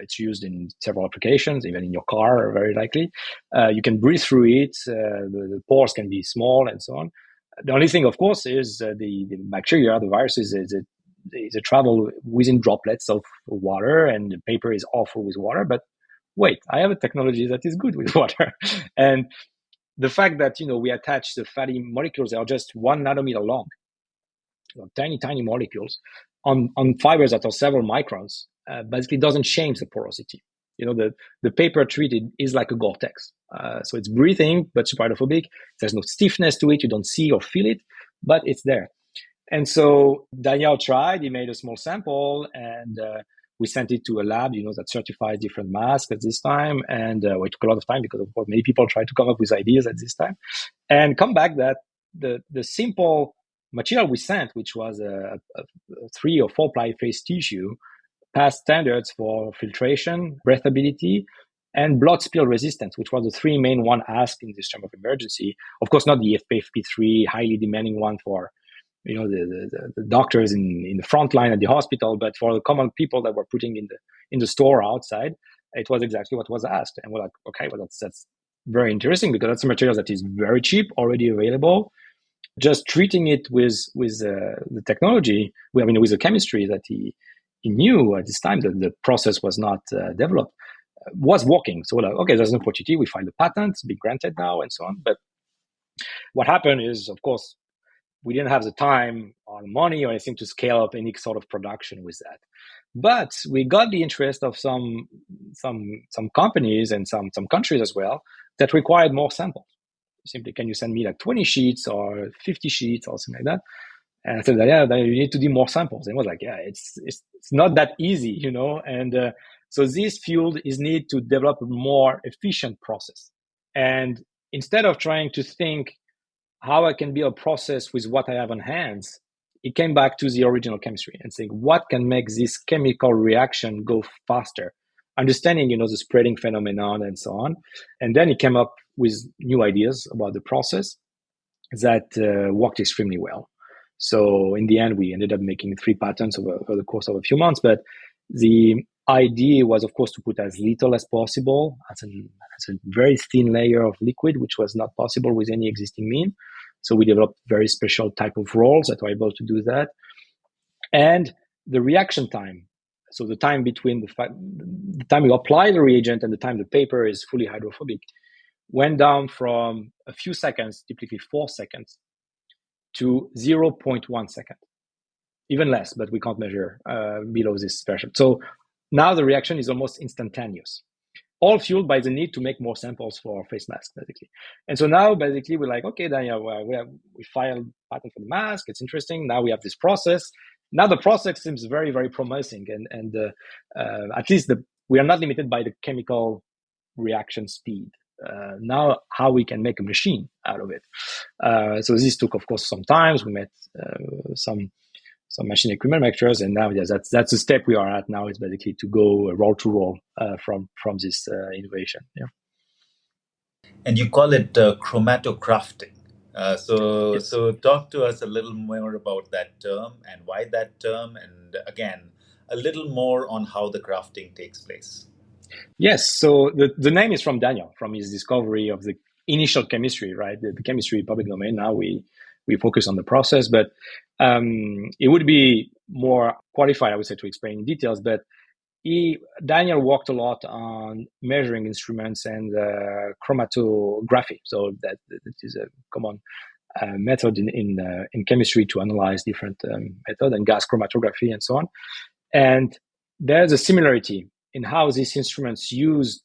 It's used in several applications, even in your car, very likely. You can breathe through it. The pores can be small and so on. The only thing, of course, is the bacteria, the viruses, they travel within droplets of water, and the paper is awful with water. But wait, I have a technology that is good with water. And the fact that, we attach the fatty molecules, they are just 1 nanometer long, tiny, tiny molecules on fibers that are several microns, basically doesn't change the porosity. The paper treated is like a Gore-Tex. So it's breathing, but super hydrophobic. There's no stiffness to it. You don't see or feel it, but it's there. And so Daniel tried, he made a small sample, and we sent it to a lab, that certifies different masks at this time. And it took a lot of time because, of course, many people tried to come up with ideas at this time, and come back that the simple material we sent, which was a 3 or 4 ply phase tissue, passed standards for filtration, breathability, and blood spill resistance, which was the 3 main one asked in this time of emergency. Of course, not the FP3 highly demanding one for the doctors in the front line at the hospital, but for the common people that were putting in the store outside, it was exactly what was asked. And we're like, okay, well, that's very interesting, because that's a material that is very cheap, already available. Just treating it with the technology, with the chemistry that he knew at this time, that the process was not developed, was working. So we're like, okay, there's an opportunity. We filed a patent, be granted now, and so on. But what happened is, of course, we didn't have the time or money or anything to scale up any sort of production with that. But we got the interest of some companies and some countries as well that required more samples. Simply, can you send me like 20 sheets or 50 sheets or something like that? And I said, yeah, then you need to do more samples. And I was like, yeah, it's not that easy, And so this field is need to develop a more efficient process. And instead of trying to think how I can build a process with what I have on hands, it came back to the original chemistry and saying, what can make this chemical reaction go faster? Understanding, the spreading phenomenon and so on. And then it came up with new ideas about the process that worked extremely well. So in the end, we ended up making 3 patents over the course of a few months. But the idea was, of course, to put as little as possible, as a very thin layer of liquid, which was not possible with any existing mean. So we developed very special type of rolls that were able to do that. And the reaction time, so the time between the time you apply the reagent and the time the paper is fully hydrophobic, went down from a few seconds, typically 4 seconds, to 0.1 second, even less, but we can't measure below this threshold. So now the reaction is almost instantaneous, all fueled by the need to make more samples for our face mask, basically. And so now, basically, we're like, okay, then we filed patent for the mask. It's interesting. Now we have this process. Now the process seems very, very promising, and at least we are not limited by the chemical reaction speed. Now, how we can make a machine out of it. So this took, of course, some time. We met some machine equipment manufacturers, and now that's the step we are at now. Is basically to go roll to roll from this innovation. Yeah. And you call it chromatografting. Yes. So talk to us a little more about that term and why that term, and again, a little more on how the grafting takes place. Yes. So the name is from Daniel, from his discovery of the initial chemistry, right? The chemistry public domain. Now we focus on the process, but it would be more qualified, I would say, to explain in details. But Daniel worked a lot on measuring instruments and chromatography. So that is a common method in chemistry to analyze different methods, and gas chromatography and so on. And there's a similarity in how these instruments use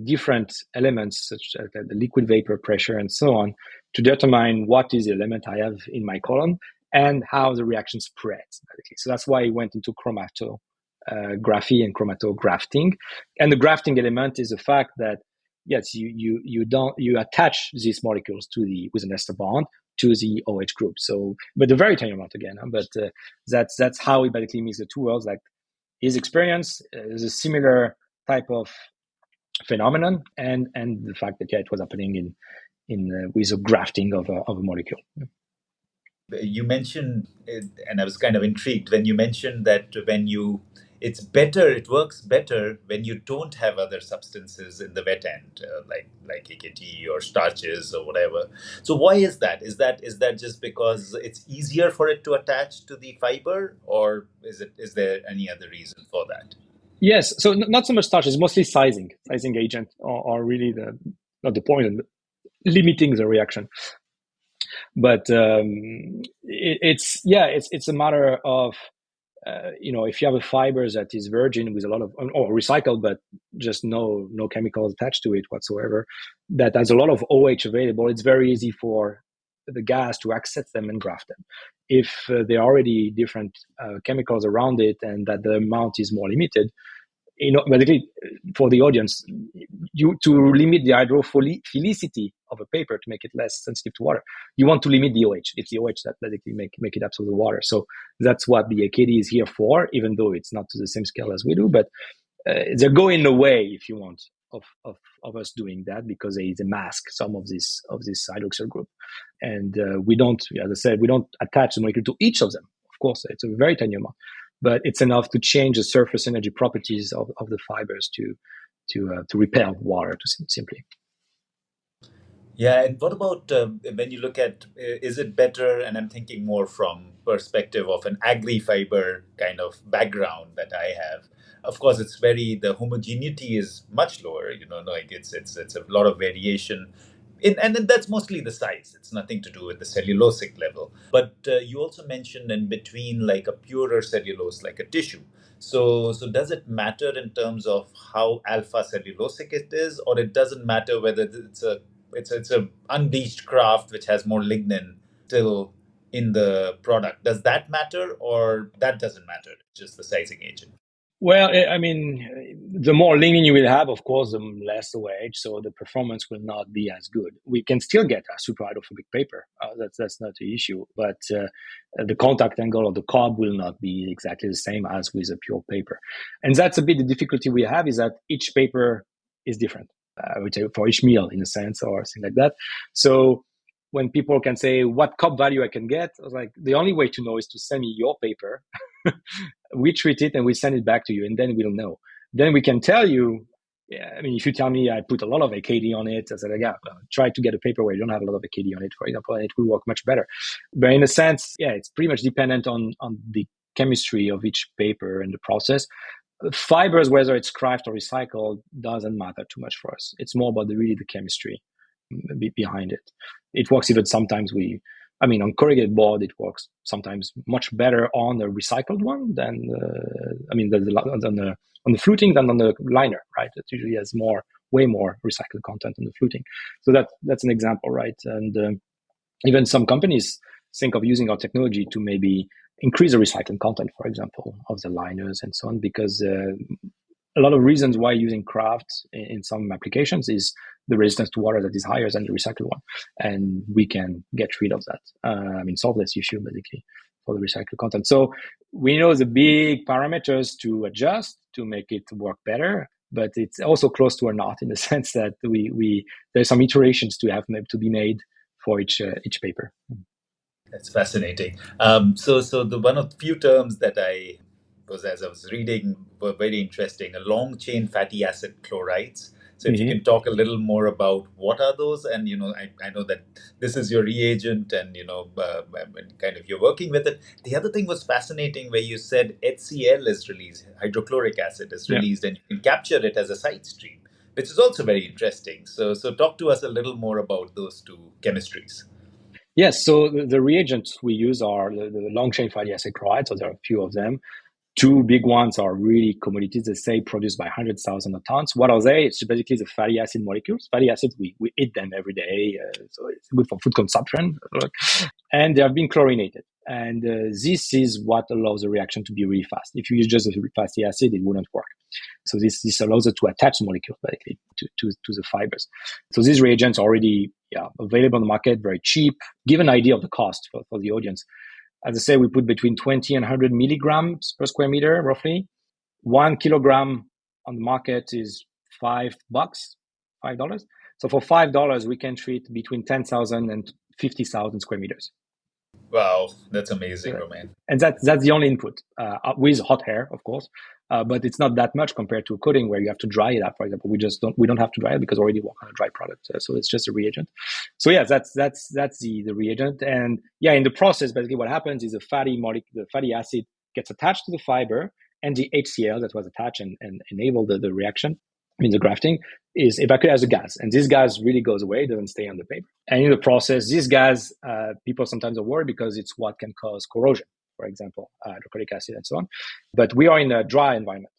different elements, such as the liquid vapor pressure and so on, to determine what is the element I have in my column and how the reaction spreads, basically. So that's why he went into chromatography and chromatografting. And the grafting element is the fact that, yes, you attach these molecules with an ester bond to the OH group. So, but a very tiny amount again. But that's how he basically mix the two worlds. Like his experience is a similar type of phenomenon, and the fact that it was happening with a grafting of a molecule. You mentioned, and I was kind of intrigued when you mentioned that it works better when you don't have other substances in the wet end, like AKT or starches or whatever. So why is that? Is that just because it's easier for it to attach to the fiber, or is there any other reason for that? Yes, so not so much starch. It's mostly sizing agent, or really not the point, limiting the reaction. But it's a matter of if you have a fiber that is virgin with a lot of, or recycled, but just no chemicals attached to it whatsoever, that has a lot of OH available, it's very easy for the gas to access them and graft them. If there are already different chemicals around it and that the amount is more limited, basically for the audience, to limit the hydrophilicity of a paper to make it less sensitive to water, you want to limit the OH. It's the OH that basically make it absorb the water. So that's what the AKD is here for, even though it's not to the same scale as we do. But they're going away, if you want, of us doing that, because there is a mask some of this hydroxyl group, and we don't, as I said, we don't attach the molecule to each of them. Of course, it's a very tiny amount, but it's enough to change the surface energy properties of the fibers to repel water, to simply. Yeah, and what about when you look at, is it better, and I'm thinking more from perspective of an agri-fiber kind of background that I have. Of course, the homogeneity is much lower, like it's a lot of variation. And that's mostly the size. It's nothing to do with the cellulosic level. But you also mentioned in between like a purer cellulose, like a tissue. So does it matter in terms of how alpha cellulosic it is, or it doesn't matter whether it's a unbleached kraft which has more lignin still in the product? Does that matter, or that doesn't matter? Just the sizing agent. Well, I mean, the more lignin you will have, of course, the less OH, so the performance will not be as good. We can still get a super hydrophobic paper. That's not the issue. But the contact angle of the cob will not be exactly the same as with a pure paper. And that's a bit the difficulty we have, is that each paper is different. I would say for each meal, in a sense, or something like that. So when people can say what cup value I can get, I was like, the only way to know is to send me your paper. We treat it and we send it back to you, and then we'll know. Then we can tell you, I mean, if you tell me I put a lot of AKD on it, I said, yeah, try to get a paper where you don't have a lot of AKD on it, for example, and it will work much better. But in a sense, it's pretty much dependent on the chemistry of each paper and the process. Fibers, whether it's kraft or recycled, doesn't matter too much for us. It's more about the chemistry behind it. It works even sometimes I mean, on corrugated board, it works sometimes much better on a recycled one than, on the fluting than on the liner, right? It usually has way more recycled content on the fluting. So that's an example, right? And even some companies think of using our technology to maybe increase the recycling content, for example, of the liners and so on, because a lot of reasons why using kraft in some applications is the resistance to water that is higher than the recycled one. And we can get rid of that. Solve this issue basically for the recycled content. So we know the big parameters to adjust to make it work better, but it's also close to an art in the sense that there's some iterations to be made for each paper. That's fascinating. So the one of the few terms that I was, as I was reading, were very interesting. A long chain fatty acid chlorides. So if you can talk a little more about what are those, and I know that this is your reagent, and kind of you're working with it. The other thing was fascinating, where you said HCl is released, hydrochloric acid is released, and you can capture it as a side stream, which is also very interesting. So talk to us a little more about those two chemistries. Yes, so the reagents we use are the long chain fatty acid chloride. So there are a few of them. Two big ones are really commodities, they say produced by hundreds of thousands of tons. What are they? It's basically the fatty acid molecules. Fatty acids, we eat them every day, so it's good for food consumption. And they have been chlorinated. And this is what allows the reaction to be really fast. If you use just the fatty acid, it wouldn't work. So this allows it to attach the molecules basically to the fibers. So these reagents are already available on the market, very cheap. Give an idea of the cost for the audience. As I say, we put between 20 and 100 milligrams per square meter, roughly. 1 kilogram on the market is $5. So for $5, we can treat between 10,000 and 50,000 square meters. Wow, that's amazing, Romain. And that's the only input, with hot air, of course. But it's not that much compared to a coating where you have to dry it up. For example, we don't have to dry it because we already work on a dry product. So it's just a reagent. So yeah, that's the reagent. And yeah, in the process, basically what happens is the fatty acid gets attached to the fiber, and the HCl that was attached and enabled the reaction, the grafting, is evacuated as a gas. And this gas really goes away, doesn't stay on the paper. And in the process, this gas, people sometimes are worried because it's what can cause corrosion, for example, hydrochloric acid and so on. But we are in a dry environment.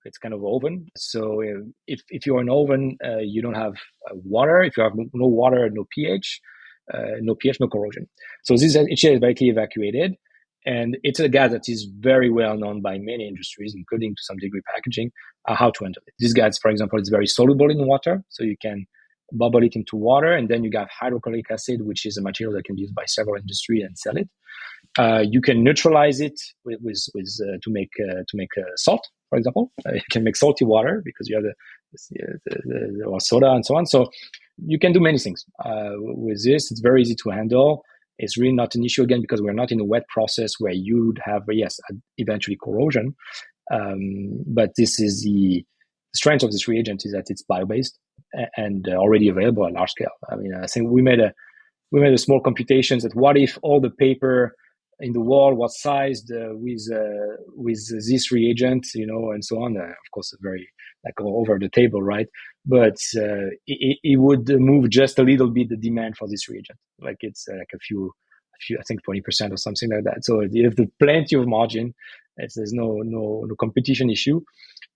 It's kind of oven. So if you're in an oven, you don't have water. If you have no water, no pH, no corrosion. So this HCl is basically evacuated. And it's a gas that is very well known by many industries, including to some degree packaging, how to handle it. This gas, for example, is very soluble in water, so you can bubble it into water, and then you got hydrochloric acid, which is a material that can be used by several industries and sell it. You can neutralize it to make salt, for example. You can make salty water because you have the soda and so on. So you can do many things with this. It's very easy to handle. It's really not an issue, again, because we're not in a wet process where you'd have, eventually corrosion. But this is the strength of this reagent, is that it's bio-based and already available at large scale. I think we made a small computation that what if all the paper in the wall was sized with this reagent, and so on. Of course, very over the table, right? But it would move just a little bit the demand for this reagent. Like it's like a few, I think 20% or something like that. So you have plenty of margin. There's no competition issue.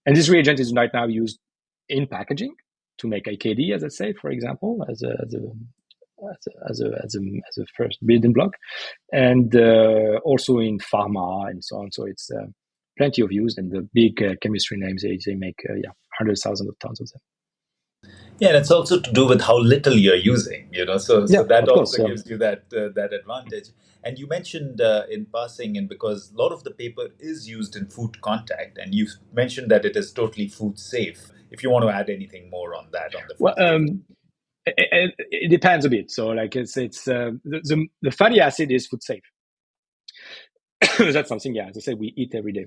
And this reagent is right now used in packaging to make AKD, as I say, for example, as a first building block, and also in pharma and so on. So it's plenty of use, and the big chemistry names, they make hundreds of thousands of tons of them. Yeah, and it's also to do with how little you're using, so that also gives you that advantage. And you mentioned in passing, and because a lot of the paper is used in food contact, and you've mentioned that it is totally food safe. If you want to add anything more on that, on the food it depends a bit. So like it's the fatty acid is food safe. That's something, as I say, we eat every day.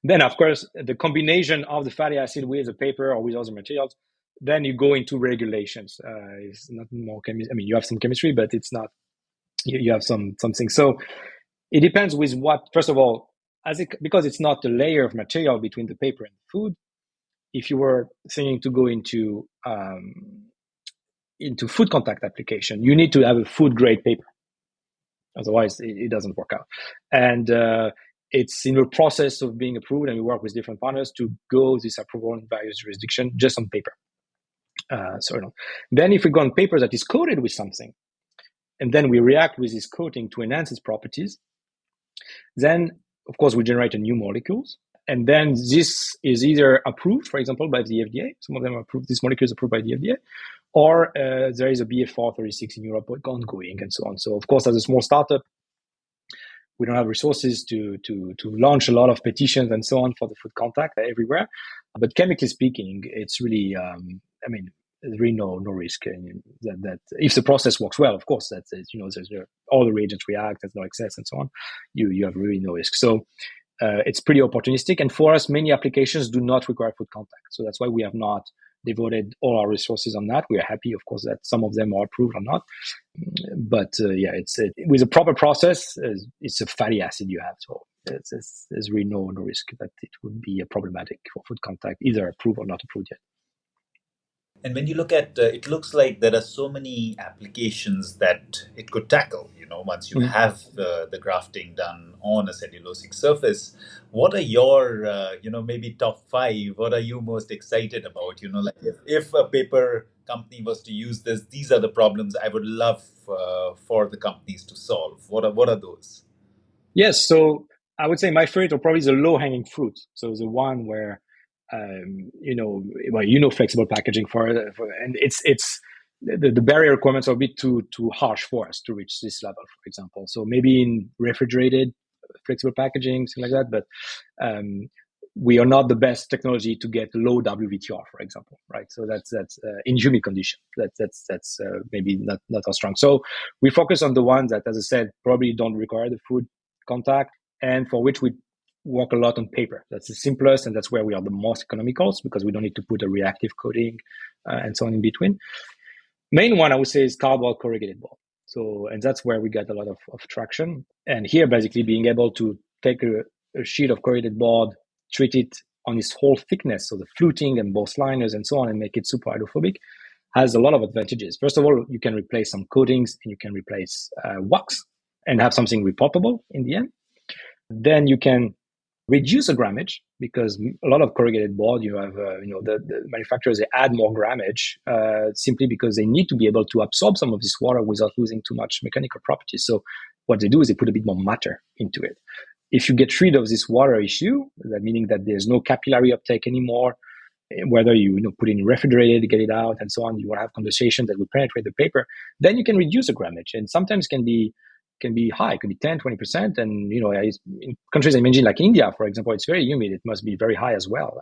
Then, of course, the combination of the fatty acid with the paper or with other materials, then you go into regulations. It's not more chemistry. You have some chemistry, but it's not. You have something. So it depends with what. First of all, because it's not a layer of material between the paper and the food. If you were thinking to go into food contact application, you need to have a food grade paper. Otherwise, it doesn't work out. And it's in the process of being approved, and we work with different partners to go this approval in various jurisdictions just on paper. Then if we go on paper that is coated with something, and then we react with this coating to enhance its properties, then of course we generate a new molecules. And then this is either approved, for example, by the FDA. Some of them are approved, this molecule is approved by the FDA, or there is a BF4 36 in Europe ongoing and so on. So of course, as a small startup, we don't have resources to launch a lot of petitions and so on for the food contact everywhere. But chemically speaking, it's really, there's really no risk that if the process works well, of course, that's there's all the reagents react, there's no excess and so on. You have really no risk. So it's pretty opportunistic, and for us, many applications do not require food contact. So that's why we have not devoted all our resources on that. We are happy, of course, that some of them are approved or not. But it's with a proper process, it's a fatty acid you have. So there's really no risk that it would be problematic for food contact, either approved or not approved yet. And when you look at it, looks like there are so many applications that it could tackle. Once you have the grafting done on a cellulosic surface, what are your, maybe top 5? What are you most excited about? Like if a paper company was to use this, these are the problems I would love for the companies to solve. What are those? Yes, so I would say my favorite are probably the low-hanging fruit. So the one where flexible packaging for and it's the barrier requirements are a bit too harsh for us to reach this level, for example. So maybe in refrigerated flexible packaging, something like that, but we are not the best technology to get low WVTR, for example, right? So that's in humid condition. That's maybe not as strong. So we focus on the ones that, as I said, probably don't require the food contact, and for which we work a lot on paper. That's the simplest, and that's where we are the most economical, because we don't need to put a reactive coating and so on in between. Main one I would say is cardboard corrugated board. So, and that's where we get a lot of traction. And here, basically being able to take a sheet of corrugated board, treat it on its whole thickness, so the fluting and both liners and so on, and make it super hydrophobic, has a lot of advantages. First of all, you can replace some coatings and you can replace wax and have something repulpable in the end. Then you can reduce the grammage, because a lot of corrugated board, you have, the manufacturers, they add more grammage simply because they need to be able to absorb some of this water without losing too much mechanical properties. So what they do is they put a bit more matter into it. If you get rid of this water issue, that meaning that there's no capillary uptake anymore, whether you put it in refrigerator to get it out and so on, you will have condensation that will penetrate the paper, then you can reduce the grammage, and sometimes can be high, it can be 10, 20%. And, in countries I mentioned, like India, for example, it's very humid. It must be very high as well.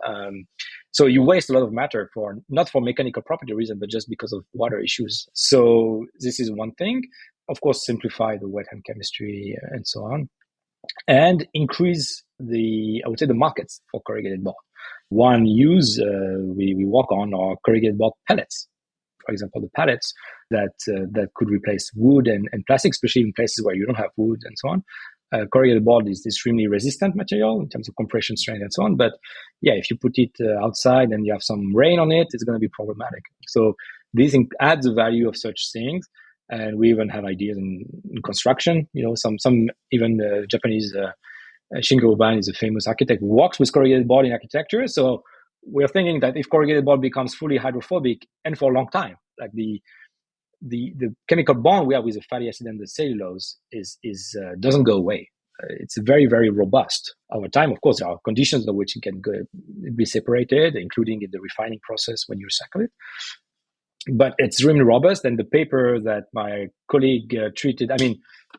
So you waste a lot of matter not for mechanical property reason, but just because of water issues. So this is one thing. Of course, simplify the wet hand chemistry and so on, and increase the markets for corrugated board. One use we work on are corrugated board pellets. For example, the pallets that could replace wood and plastic, especially in places where you don't have wood and so on. Corrugated board is extremely resistant material in terms of compression strength and so on. But yeah, if you put it outside and you have some rain on it, it's going to be problematic. So this adds the value of such things. And we even have ideas in construction. Some even Japanese Shingo Ban is a famous architect who works with corrugated board in architecture. So we're thinking that if corrugated board becomes fully hydrophobic and for a long time, like the chemical bond we have with the fatty acid and the cellulose is doesn't go away. It's very, very robust over time. Of course, there are conditions in which it can be separated, including in the refining process when you recycle it. But it's really robust. And the paper that my colleague treated,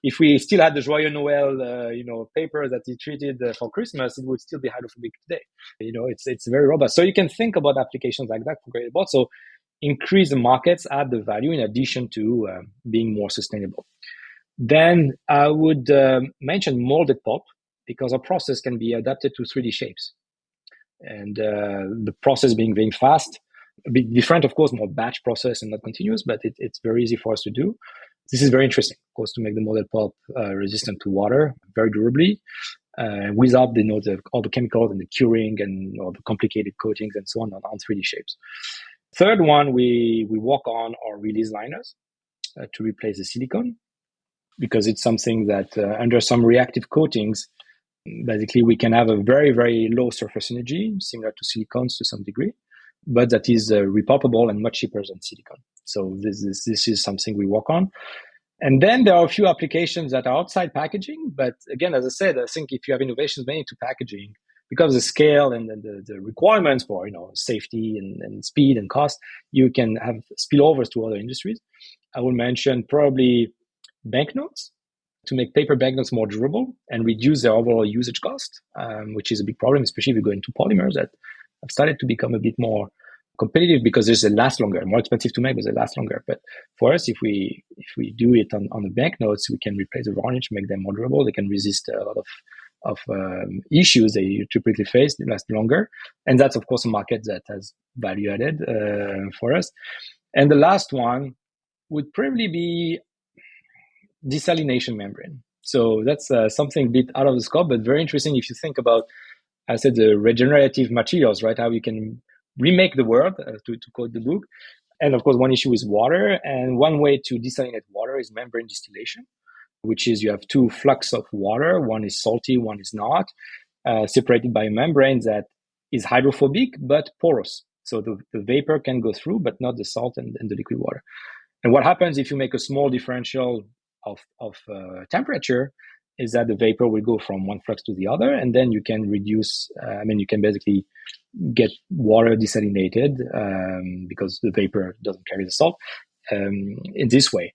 if we still had the Joyeux Noël, paper that he treated for Christmas, it would still be hydrophobic today. It's very robust. So you can think about applications like that for corrugated board. So increase the markets, add the value in addition to being more sustainable. Then I would mention molded pulp, because our process can be adapted to 3D shapes. And the process being very fast, a bit different, of course, more batch process and not continuous, but it's very easy for us to do. This is very interesting, of course, to make the molded pulp resistant to water very durably, without all the chemicals and the curing and all the complicated coatings and so on 3D shapes. Third one we work on are release liners to replace the silicone. because it's something that under some reactive coatings, basically we can have a very, very low surface energy, similar to silicones to some degree, but that is repulpable and much cheaper than silicone. So this is something we work on. And then there are a few applications that are outside packaging. But again, as I said, I think if you have innovations made into packaging, because of the scale and the requirements for safety and speed and cost, you can have spillovers to other industries. I will mention probably banknotes, to make paper banknotes more durable and reduce their overall usage cost, which is a big problem, especially if you go into polymers that have started to become a bit more competitive because they last longer, more expensive to make, but they last longer. But for us, if we do it on the banknotes, we can replace the varnish, make them more durable. They can resist a lot of issues they typically face, they last longer. And that's, of course, a market that has value added for us. And the last one would probably be desalination membrane. So that's something a bit out of the scope, but very interesting if you think about, I said, the regenerative materials, right? How we can remake the world, to quote the book. And of course, one issue is water. And one way to desalinate water is membrane distillation, which is you have two flux of water. One is salty, one is not, separated by a membrane that is hydrophobic but porous. So the vapor can go through, but not the salt and the liquid water. And what happens if you make a small differential of temperature is that the vapor will go from one flux to the other, and then you can reduce, you can basically get water desalinated because the vapor doesn't carry the salt in this way.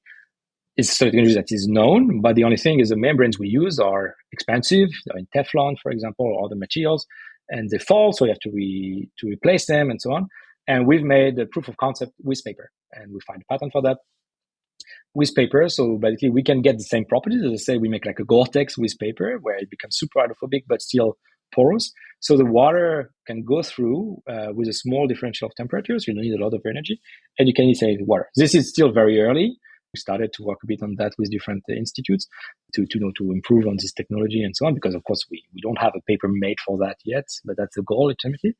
It's a technology that is known, but the only thing is the membranes we use are expensive. They're in Teflon, for example, or other materials, and they fall, so you have to replace them and so on. And we've made a proof of concept with paper, and we find a patent for that with paper. So basically we can get the same properties. As I say, we make like a Gore-Tex with paper where it becomes super hydrophobic but still porous. So the water can go through with a small differential of temperatures. You don't need a lot of energy, and you can desalinate water. This is still very early. We started to work a bit on that with different institutes to improve on this technology and so on, because of course we don't have a paper made for that yet, but that's the goal ultimately.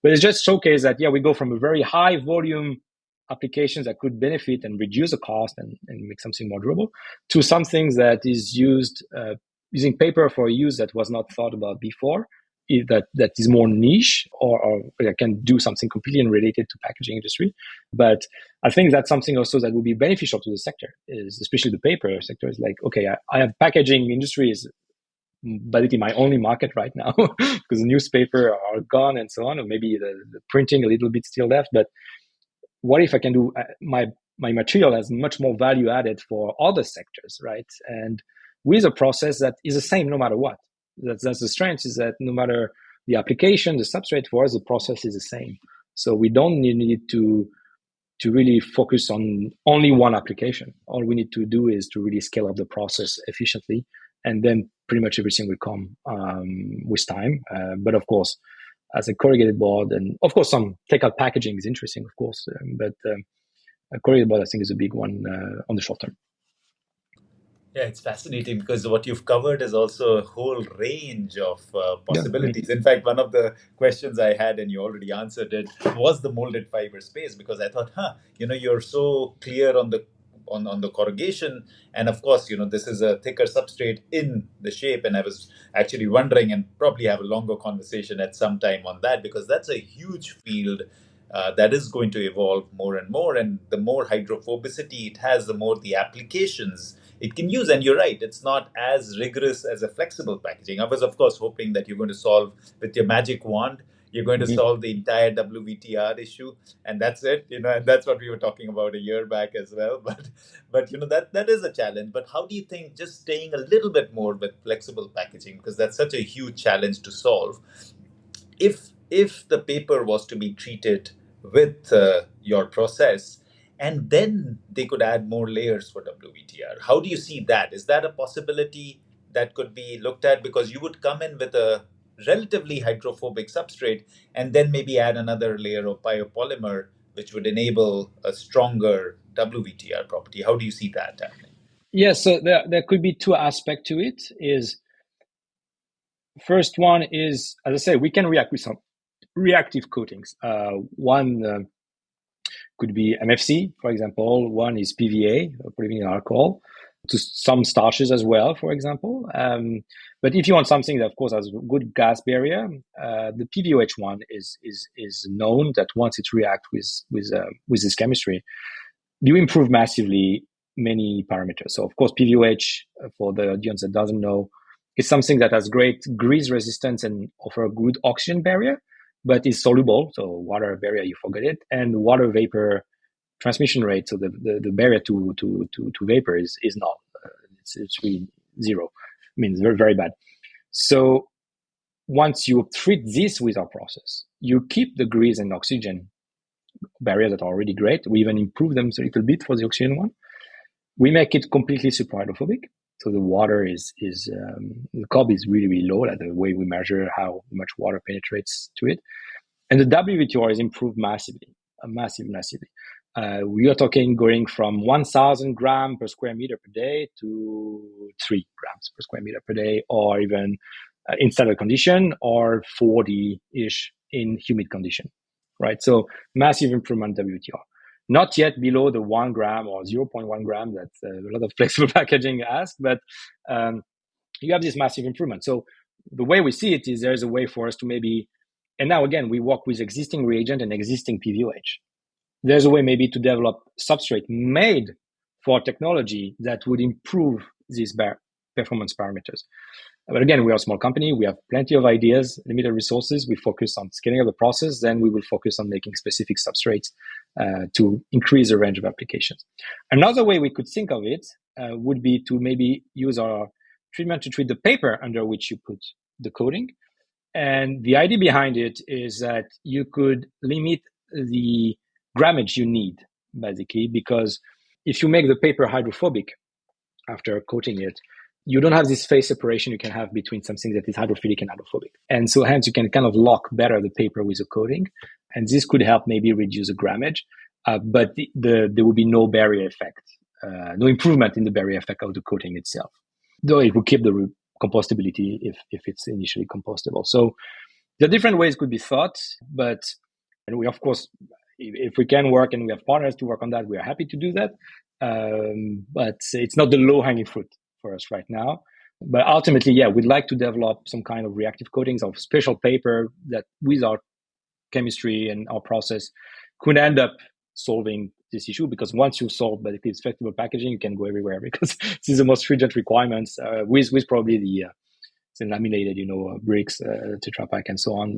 But it's just showcase that, we go from a very high volume applications that could benefit and reduce the cost and make something more durable to something that is used, using paper for a use that was not thought about before, that is more niche or can do something completely unrelated to packaging industry. But I think that's something also that would be beneficial to the sector, is especially the paper sector. Is like, okay, I have packaging industry is basically my only market right now because the newspaper are gone and so on, or maybe the printing a little bit still left. But what if I can do my material has much more value added for other sectors, right? And with a process that is the same no matter what. That's the strength, is that no matter the application, the substrate, for us, the process is the same. So we don't need to really focus on only one application. All we need to do is to really scale up the process efficiently, and then pretty much everything will come with time. But of course, as a corrugated board, and of course some take-out packaging is interesting, of course, but a corrugated board I think is a big one on the short term. Yeah, it's fascinating because what you've covered is also a whole range of possibilities. In fact, one of the questions I had, and you already answered it, was the molded fiber space, because I thought, you're so clear on the corrugation, and of course, this is a thicker substrate in the shape, and I was actually wondering, and probably have a longer conversation at some time on that, because that's a huge field that is going to evolve more and more, and the more hydrophobicity it has, the more the applications it can use. And you're right, it's not as rigorous as a flexible packaging. I was, of course, hoping that you're going to solve with your magic wand, you're going to solve the entire WVTR issue, and that's it. And that's what we were talking about a year back as well. But that is a challenge. But how do you think just staying a little bit more with flexible packaging, because that's such a huge challenge to solve, if the paper was to be treated with your process, and then they could add more layers for WVTR. How do you see that? Is that a possibility that could be looked at? Because you would come in with a relatively hydrophobic substrate and then maybe add another layer of biopolymer, which would enable a stronger WVTR property. How do you see that happening? Yeah, so there could be two aspects to it. First one is, as I say, we can react with some reactive coatings. One could be MFC, for example. One is PVA, polyvinyl alcohol. to some starches as well, for example. But if you want something that, of course, has a good gas barrier, the PVOH one is known that once it reacts with this chemistry, you improve massively many parameters. So, of course, PVOH, for the audience that doesn't know, is something that has great grease resistance and offer a good oxygen barrier, but is soluble. So, water barrier, you forget it, and water vapor transmission rate. So, the barrier to vapor is not. It's really zero. I mean, it's very, very bad. So, once you treat this with our process, you keep the grease and oxygen barriers that are already great. We even improve them a little bit for the oxygen one. We make it completely superhydrophobic. So the water the COB is really, really low, like the way we measure how much water penetrates to it. And the WVTR is improved massively. We are talking going from 1,000 grams per square meter per day to 3 grams per square meter per day, or even in standard condition, or 40-ish in humid condition, right? So massive improvement WTR. Not yet below the 1 gram or 0.1 gram that a lot of flexible packaging asks, but you have this massive improvement. So the way we see it is there's a way for us to maybe, and now again, we work with existing reagent and existing PVOH. There's a way maybe to develop substrate made for technology that would improve these performance parameters. But again, we are a small company. We have plenty of ideas, limited resources. We focus on scaling up the process. Then we will focus on making specific substrates to increase the range of applications. Another way we could think of it would be to maybe use our treatment to treat the paper under which you put the coating. And the idea behind it is that you could limit the grammage you need, basically, because if you make the paper hydrophobic after coating it, you don't have this phase separation you can have between something that is hydrophilic and hydrophobic. And so hence you can kind of lock better the paper with a coating. And this could help maybe reduce the grammage, but there will be no barrier effect, no improvement in the barrier effect of the coating itself. Though it will keep the compostability if it's initially compostable. So the different ways could be thought, but and we, of course, if we can work and we have partners to work on that, we are happy to do that. But it's not the low-hanging fruit for us right now. But ultimately, yeah, we'd like to develop some kind of reactive coatings of special paper that with our chemistry and our process could end up solving this issue, because once you solve basically this flexible packaging, you can go everywhere because this is the most stringent requirements with probably the laminated, bricks, Tetra Pak, and so on.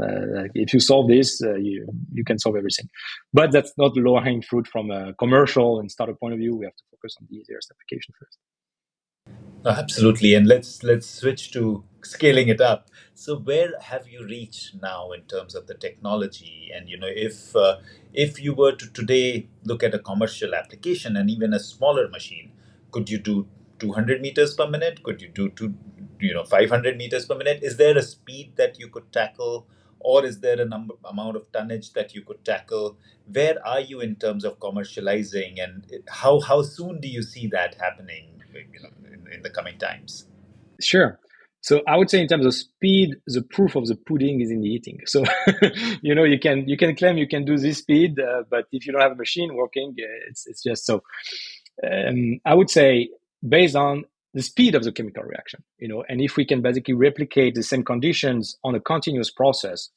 If you solve this, you can solve everything. But that's not the low-hanging fruit from a commercial and startup point of view. We have to focus on the easiest application first. Absolutely, and let's switch to scaling it up. So, where have you reached now in terms of the technology? And if you were to today look at a commercial application and even a smaller machine, could you do 200 meters per minute? Could you do 500 meters per minute? Is there a speed that you could tackle, or is there an amount of tonnage that you could tackle? Where are you in terms of commercializing, and how soon do you see that happening? In the coming times? Sure. So I would say in terms of speed, the proof of the pudding is in the eating. So, you can claim you can do this speed, but if you don't have a machine working, it's just so. I would say based on the speed of the chemical reaction, and if we can basically replicate the same conditions on a continuous process,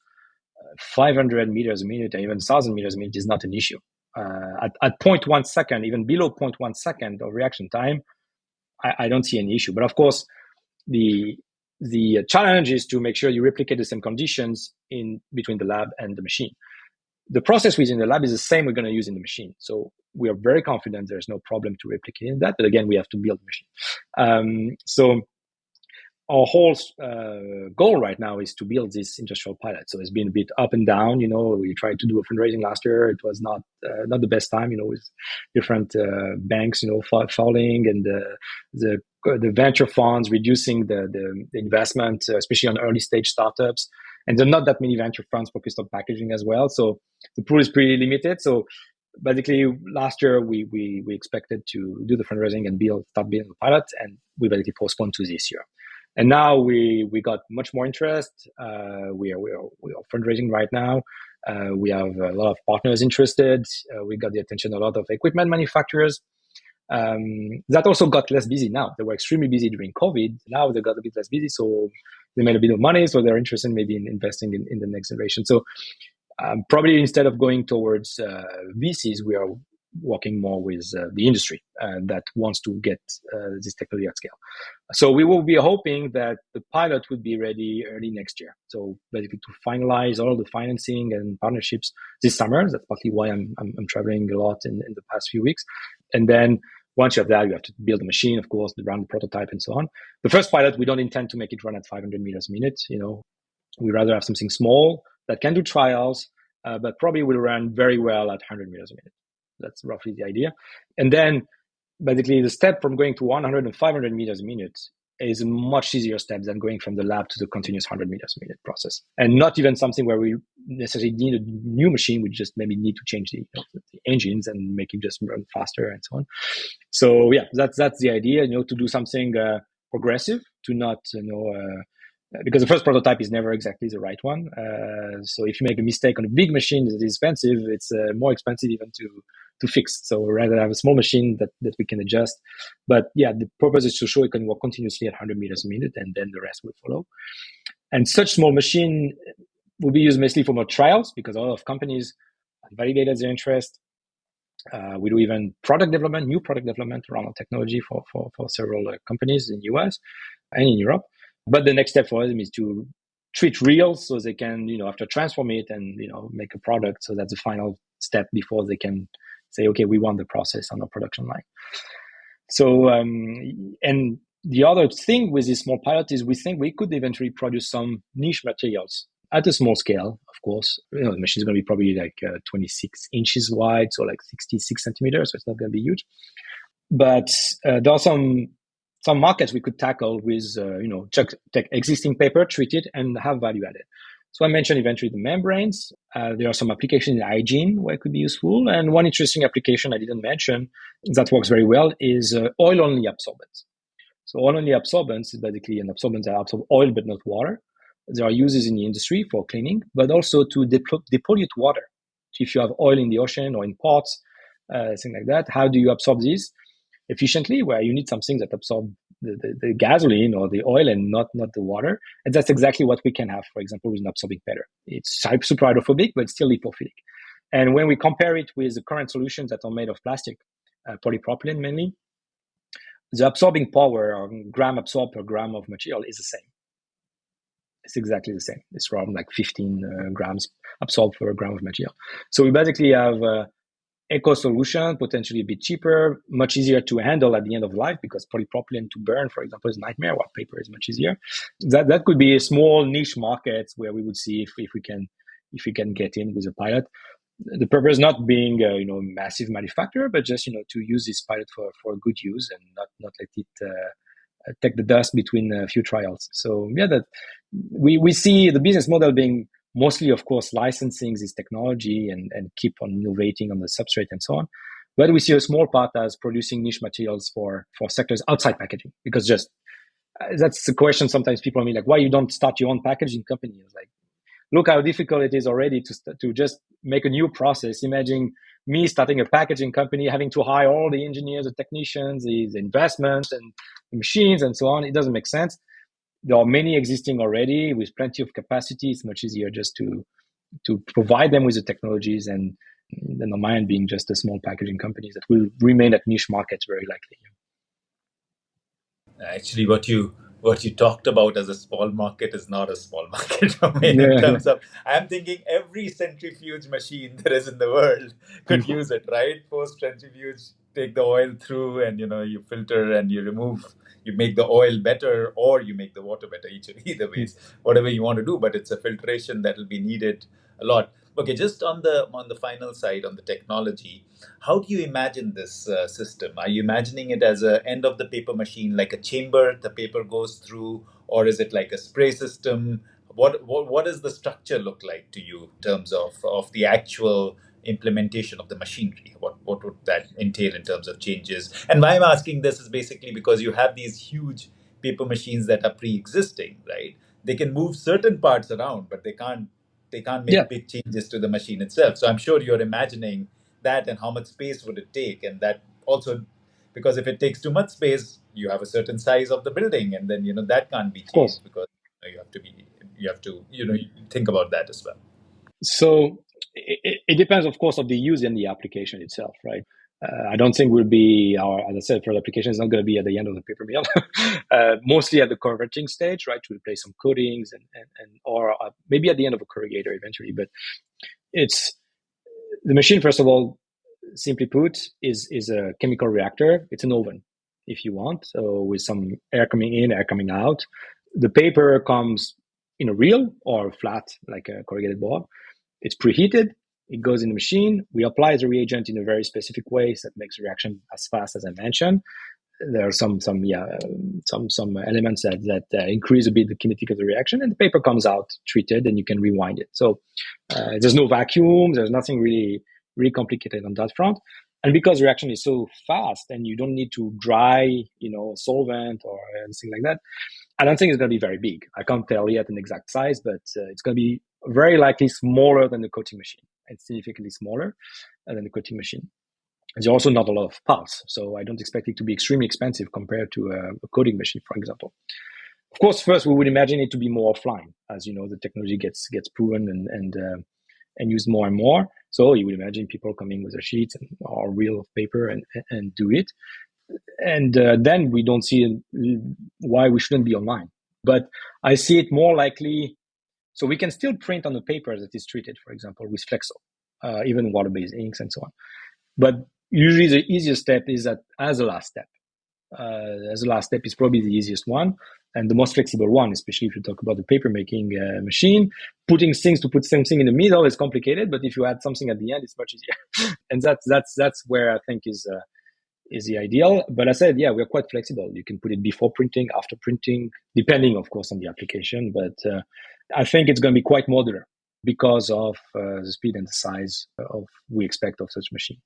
500 meters a minute, even 1,000 meters a minute is not an issue. At 0.1 second, even below 0.1 second of reaction time, I don't see any issue. But of course, the challenge is to make sure you replicate the same conditions in between the lab and the machine. The process within the lab is the same we're going to use in the machine. So we are very confident there's no problem to replicate that. But again, we have to build the machine. So our whole goal right now is to build this industrial pilot. So it's been a bit up and down. We tried to do a fundraising last year. It was not the best time. With different banks, falling, and the venture funds reducing the investment, especially on early stage startups. And there are not that many venture funds focused on packaging as well. So the pool is pretty limited. So basically, last year we expected to do the fundraising and start building the pilot, and we basically postponed to this year. And now we got much more interest. We are fundraising right now. We have a lot of partners interested. We got the attention of a lot of equipment manufacturers. That also got less busy now. They were extremely busy during COVID. Now they got a bit less busy, so they made a bit of money. So they're interested maybe in investing in the next generation. So probably instead of going towards VCs, we are working more with the industry that wants to get this technology at scale. So we will be hoping that the pilot would be ready early next year. So basically to finalize all the financing and partnerships this summer. That's partly why I'm traveling a lot in the past few weeks. And then once you have that, you have to build a machine, of course, run the prototype and so on. The first pilot, we don't intend to make it run at 500 meters a minute. We rather have something small that can do trials, but probably will run very well at 100 meters a minute. That's roughly the idea. And then basically the step from going to 100 and 500 meters a minute is a much easier step than going from the lab to the continuous 100 meters a minute process. And not even something where we necessarily need a new machine. We just maybe need to change the engines and make it just run faster and so on. So yeah, that's the idea, to do something progressive, to not, because the first prototype is never exactly the right one. So if you make a mistake on a big machine that is expensive, it's more expensive even to fix. So rather have a small machine that we can adjust. But yeah, the purpose is to show it can work continuously at 100 meters a minute, and then the rest will follow. And such small machine will be used mostly for more trials, because a lot of companies have validated their interest. We do even new product development around our technology for several companies in the US and in Europe. But the next step for them is to treat reels so they can, after transform it and, make a product. So that's the final step before they can say, okay, we want the process on our production line. So, and the other thing with this small pilot is we think we could eventually produce some niche materials at a small scale, of course. The machine is going to be probably like 26 inches wide, so like 66 centimeters. So it's not going to be huge. But there are some markets we could tackle with, take existing paper, treat it, and have value added. So I mentioned eventually the membranes. There are some applications in hygiene where it could be useful. And one interesting application I didn't mention that works very well is oil-only absorbents. So oil-only absorbents is basically an absorbent that absorbs oil but not water. There are uses in the industry for cleaning, but also to depollute water. So if you have oil in the ocean or in pots, things like that, how do you absorb these efficiently, where you need something that absorbs the gasoline or the oil and not the water? And that's exactly what we can have, for example, with an absorbing powder. It's super hydrophobic, but still lipophilic. And when we compare it with the current solutions that are made of plastic, polypropylene mainly, the absorbing power, or gram absorbed per gram of material, is the same. It's exactly the same. It's around like 15 grams absorbed per gram of material. So we basically have eco solution, potentially a bit cheaper, much easier to handle at the end of life, because polypropylene to burn, for example, is a nightmare, while paper is much easier. That could be a small niche market where we would see if we can get in with a pilot. The purpose not being a massive manufacturer, but just to use this pilot for good use and not let it take the dust between a few trials. So yeah, that we see the business model being mostly, of course, licensing this technology and keep on innovating on the substrate and so on. But we see a small part as producing niche materials for sectors outside packaging, because just that's the question sometimes people are like, why you don't start your own packaging company? It's like, look how difficult it is already to just make a new process. Imagine me starting a packaging company, having to hire all the engineers, the technicians, the investments and the machines and so on. It doesn't make sense. There are many existing already with plenty of capacity. It's much easier just to provide them with the technologies, and then on my end being just a small packaging companies that will remain at niche markets very likely. Actually, what you talked about as a small market is not a small market. In terms of, I'm thinking every centrifuge machine there is in the world could use it, right? Post centrifuge, take the oil through, and you filter and you remove. You make the oil better, or you make the water better. Either ways, whatever you want to do, but it's a filtration that will be needed a lot. Okay, just on the final side, on the technology, how do you imagine this system? Are you imagining it as a end of the paper machine, like a chamber the paper goes through, or is it like a spray system? What does the structure look like to you in terms of the actual implementation of the machinery? What would that entail in terms of changes? And why I'm asking this is basically because you have these huge paper machines that are pre-existing, right? They can move certain parts around, but they can't make big changes to the machine itself. So I'm sure you're imagining that, and how much space would it take, and that also because if it takes too much space, you have a certain size of the building, and then that can't be Of course. changed because you have to think about that as well. So it depends, of course, of the use and the application itself, right? I don't think we'll be as I said, for the application, it's not going to be at the end of the paper mill. Mostly at the converting stage, right, to replace some coatings or maybe at the end of a corrugator eventually. But it's the machine, first of all, simply put, is a chemical reactor. It's an oven, if you want, so with some air coming in, air coming out. The paper comes in a reel or flat, like a corrugated board. It's preheated. It goes in the machine. We apply the reagent in a very specific way that makes the reaction as fast as I mentioned. There are some elements that increase a bit the kinetic of the reaction, and the paper comes out treated, and you can rewind it. So there's no vacuum. There's nothing really complicated on that front. And because the reaction is so fast, and you don't need to dry, a solvent or anything like that, I don't think it's going to be very big. I can't tell yet an exact size, but it's going to be very likely smaller than the coating machine, and significantly smaller than the coating machine. There's also not a lot of parts, so I don't expect it to be extremely expensive compared to a coating machine, for example. Of course, first we would imagine it to be more offline, as the technology gets proven and used more and more. So you would imagine people coming with a sheet or reel of paper and do it. And then we don't see why we shouldn't be online. But I see it more likely, so we can still print on the paper that is treated, for example, with Flexo, even water-based inks and so on. But usually the easiest step is that as a last step. As a last step is probably the easiest one and the most flexible one, especially if you talk about the paper making machine. Put something in the middle is complicated, but if you add something at the end, it's much easier. And that's where I think is the ideal. But I said, we're quite flexible. You can put it before printing, after printing, depending, of course, on the application. But I think it's going to be quite modular because of the speed and the size we expect of such machine.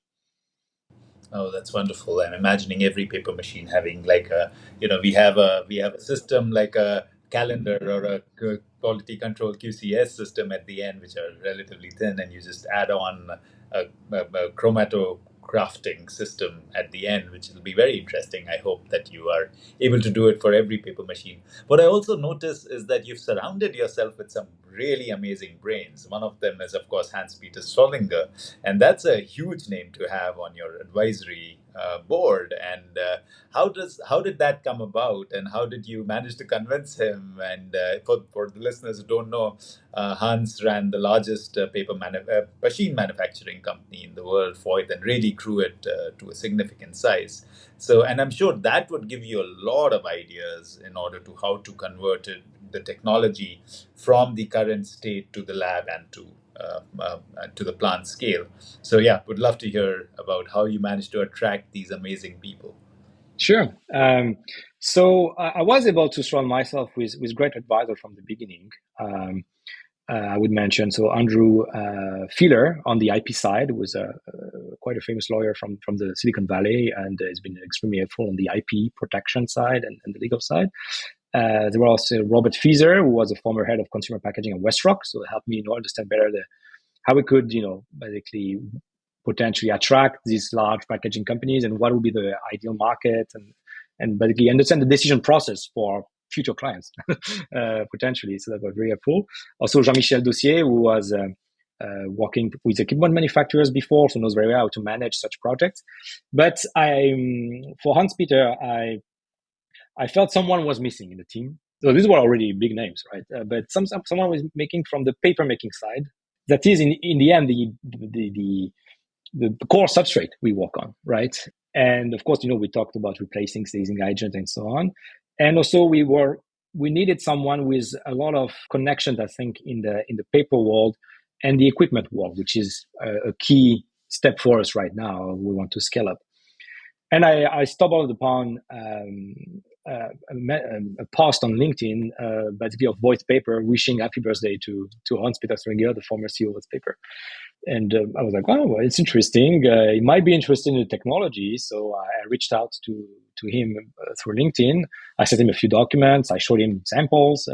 Oh, that's wonderful. I'm imagining every paper machine having like we have a system like a calendar or a quality control QCS system at the end, which are relatively thin, and you just add on a chromato crafting system at the end, which will be very interesting. I hope that you are able to do it for every paper machine. What I also notice is that you've surrounded yourself with some really amazing brains. One of them is, of course, Hans-Peter Stollinger, and that's a huge name to have on your advisory board. And how did that come about, and how did you manage to convince him? And for the listeners who don't know, Hans ran the largest machine manufacturing company in the world, Voith, and really grew it to a significant size. So, and I'm sure that would give you a lot of ideas in order to how to convert the technology from the current state to the lab and to the plant scale. So would love to hear about how you managed to attract these amazing people. Sure. So I was able to surround myself with great advisors from the beginning. I would mention Andrew Fieler on the IP side was quite a famous lawyer from the Silicon Valley, and has been extremely helpful on the IP protection side and the legal side. There was also Robert Fieser, who was a former head of consumer packaging at WestRock, so it helped me understand better how we could basically potentially attract these large packaging companies and what would be the ideal market and basically understand the decision process for future clients potentially. So that was very helpful. Also, Jean-Michel Dossier, who was working with equipment manufacturers before, so knows very well how to manage such projects. But for Hans-Peter, I felt someone was missing in the team. So these were already big names, right? But someone was making from the paper making side. That is in the end the core substrate we work on, right? And of course, we talked about replacing staging agent and so on. And also we needed someone with a lot of connections, I think, in the paper world and the equipment world, which is a key step for us right now. We want to scale up. And I stumbled upon a post on LinkedIn, basically of Voith Paper, wishing happy birthday to Hans-Peter Stollinger, the former CEO of Voith Paper. And I was like, well, it's interesting. It might be interested in the technology. So I reached out to to him through LinkedIn. I sent him a few documents. I showed him samples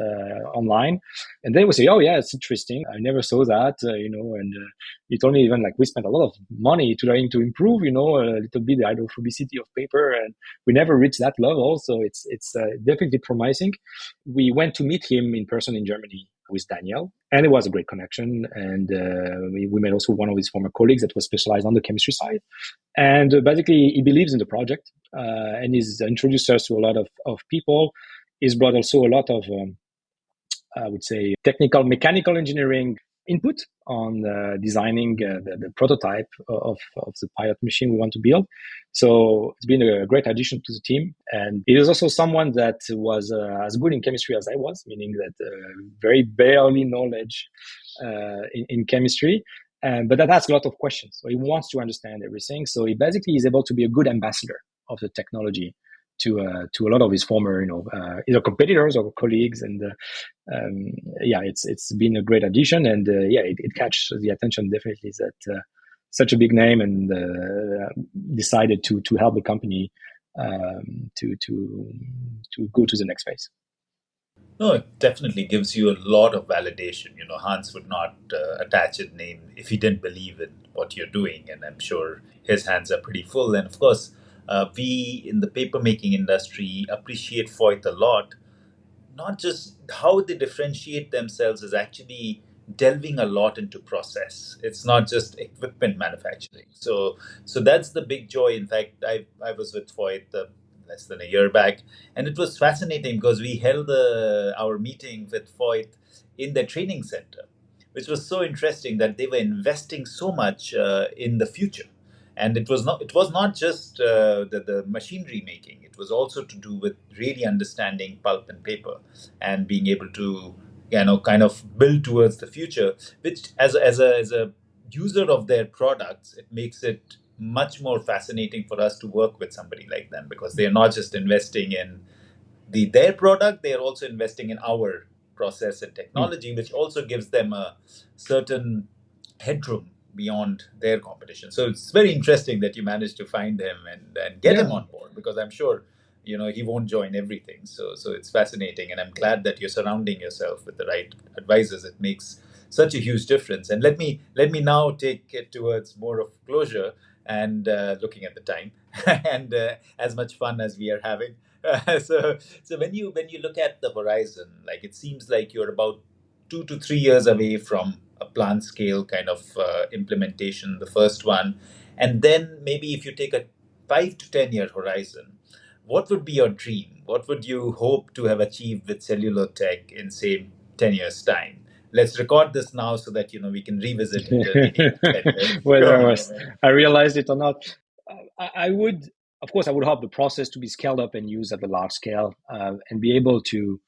online, and they would say, "Oh yeah, it's interesting. I never saw that, And he told me even like we spent a lot of money trying to improve, a little bit the hydrophobicity of paper, and we never reached that level. So it's definitely promising." We went to meet him in person in Germany with Daniel, and it was a great connection. And we met also one of his former colleagues that was specialized on the chemistry side. And basically, he believes in the project, and he's introduced us to a lot of people. He's brought also a lot of, I would say, technical, mechanical engineering input on designing the prototype of the pilot machine we want to build. So it's been a great addition to the team. And it is also someone that was as good in chemistry as I was, meaning that very barely knowledge in chemistry. But that asks a lot of questions. So he wants to understand everything. So he basically is able to be a good ambassador of the technology to a lot of his former, either competitors or colleagues. And it's been a great addition. And it catches the attention definitely that such a big name and decided to help the company to go to the next phase. No, it definitely gives you a lot of validation. Hans would not attach his name if he didn't believe in what you're doing, and I'm sure his hands are pretty full. And of course, we in the papermaking industry appreciate Foyt a lot. Not just how they differentiate themselves is actually delving a lot into process. It's not just equipment manufacturing. So that's the big joy. In fact, I was with Foyt less than a year back, and it was fascinating because we held our meeting with Foyt in their training center, which was so interesting that they were investing so much in the future. And it was not just the machinery making. It was also to do with really understanding pulp and paper and being able to kind of build towards the future, which as a user of their products, it makes it much more fascinating for us to work with somebody like them, because they're not just investing in their product, they are also investing in our process and technology, which also gives them a certain headroom beyond their competition. So it's very interesting that you managed to find him and get him Yeah. on board, because I'm sure he won't join everything. So it's fascinating, and I'm glad that you're surrounding yourself with the right advisors. It makes such a huge difference. And let me now take it towards more of closure and looking at the time and as much fun as we are having. So when you look at the horizon, like it seems like you're about 2 to 3 years away from a plant scale kind of implementation, the first one, and then maybe if you take a 5 to 10 year horizon, what would be your dream? What would you hope to have achieved with Cellulotech in say 10 years time? Let's record this now so that we can revisit it maybe in 10 years. Go Whether on. I realized it or not, I would, of course, I would hope the process to be scaled up and used at the large scale, and be able to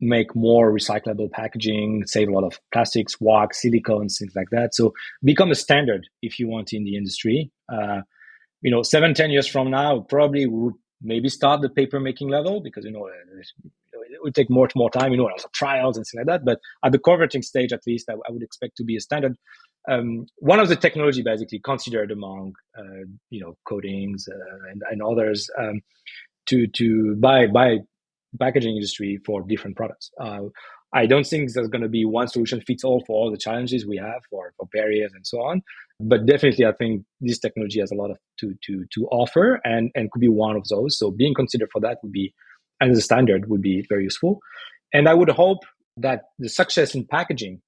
make more recyclable packaging, save a lot of plastics, wax, silicones, things like that. So become a standard, if you want, in the industry. 7, 10 years from now, probably would maybe start the paper making level, because it would take more time, lots of trials and things like that. But at the converting stage, at least, I would expect to be a standard. One of the technology basically considered among coatings and others, to buy packaging industry for different products. I don't think there's going to be one solution fits all for all the challenges we have for barriers and so on. But definitely, I think this technology has a lot of to offer, and could be one of those. So being considered for that would be, as a standard, would be very useful. And I would hope that the success in packaging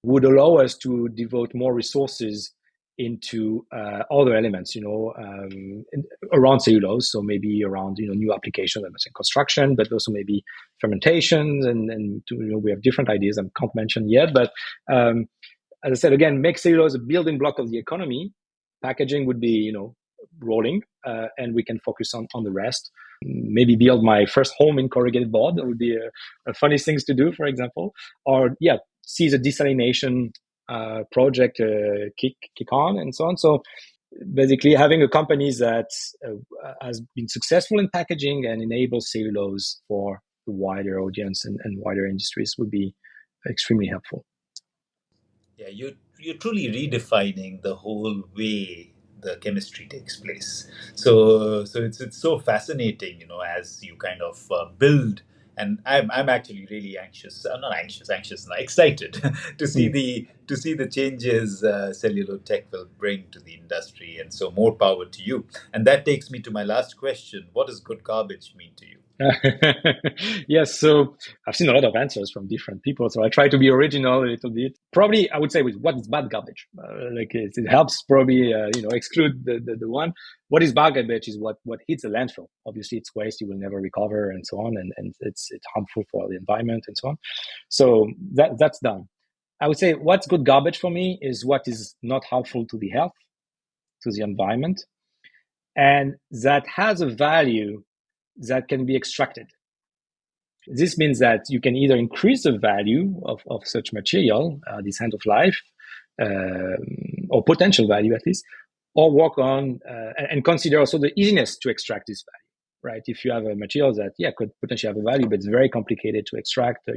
would allow us to devote more resources into other elements, around cellulose. So maybe around new applications, I in construction, but also maybe fermentation, and we have different ideas I can't mention yet. But as I said again, make cellulose a building block of the economy. Packaging would be rolling, and we can focus on the rest. Maybe build my first home in corrugated board. That would be a funny things to do, for example. Or see the desalination project kick on and so on. So basically, having a company that has been successful in packaging and enables cellulose for the wider audience and wider industries would be extremely helpful. Yeah, you're truly redefining the whole way the chemistry takes place. So it's so fascinating, as you kind of build. And I'm actually really anxious. Not anxious, anxious, not excited to see the changes Cellulotech will bring to the industry. And so more power to you. And that takes me to my last question: what does good garbage mean to you? Yes, so I've seen a lot of answers from different people, so I try to be original a little bit. Probably, I would say with what is bad garbage. Like it helps probably exclude the one. What is bad garbage is what hits a landfill. Obviously, it's waste you will never recover and so on, and it's harmful for the environment and so on. So that's done. I would say what's good garbage for me is what is not harmful to the health, to the environment, and that has a value that can be extracted. This means that you can either increase the value of such material, this end of life, or potential value at least, or work on and consider also the easiness to extract this value, right? If you have a material that, could potentially have a value, but it's very complicated to extract, a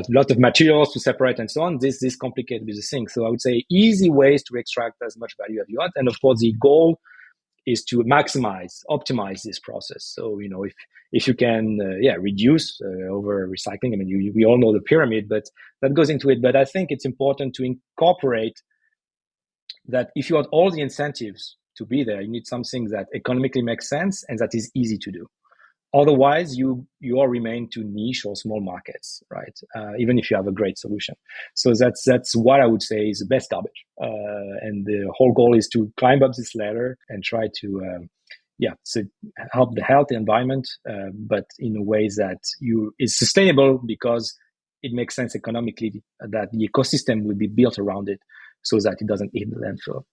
lot of materials to separate and so on, this complicated with the thing. So I would say easy ways to extract as much value as you want. And of course, the goal is to optimize this process. So, if you can, reduce over recycling. I mean, we all know the pyramid, but that goes into it. But I think it's important to incorporate that if you want all the incentives to be there, you need something that economically makes sense and that is easy to do. Otherwise, you all remain to niche or small markets, right? Even if you have a great solution. So that's what I would say is the best garbage. And the whole goal is to climb up this ladder and try to, so help the health, the environment, but in a way that is sustainable because it makes sense economically, that the ecosystem will be built around it so that it doesn't hit the landfill.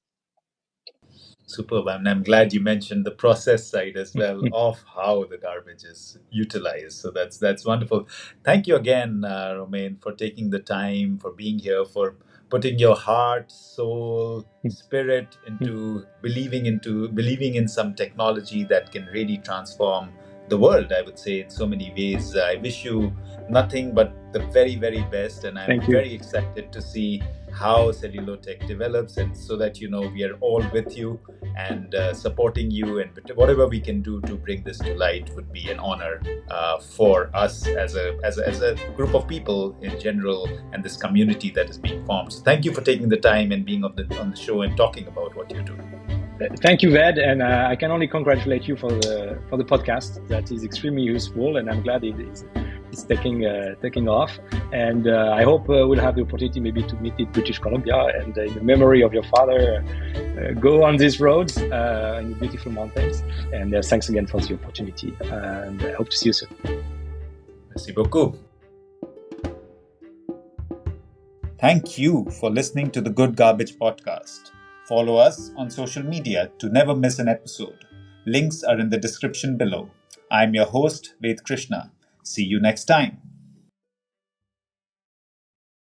Superb. And I'm glad you mentioned the process side as well of how the garbage is utilized. So that's wonderful. Thank you again, Romain, for taking the time, for being here, for putting your heart, soul, spirit into believing in some technology that can really transform the world, I would say, in so many ways. I wish you nothing but the very, very best. And I'm very excited to see how Cellulotech develops, and so that we are all with you and supporting you, and whatever we can do to bring this to light would be an honor for us as a group of people in general, and this community that is being formed. So thank you for taking the time and being on the show and talking about what you're doing. Thank you, Ved, and I can only congratulate you for the podcast. That is extremely useful, and I'm glad it's taking off. And I hope we'll have the opportunity maybe to meet in British Columbia, and in the memory of your father, go on these roads in the beautiful mountains. And thanks again for the opportunity, and I hope to see you soon. Merci beaucoup. Thank you for listening to the Good Garbage podcast. Follow us on social media to never miss an episode. Links are in the description below. I'm your host, Ved Krishna. See you next time.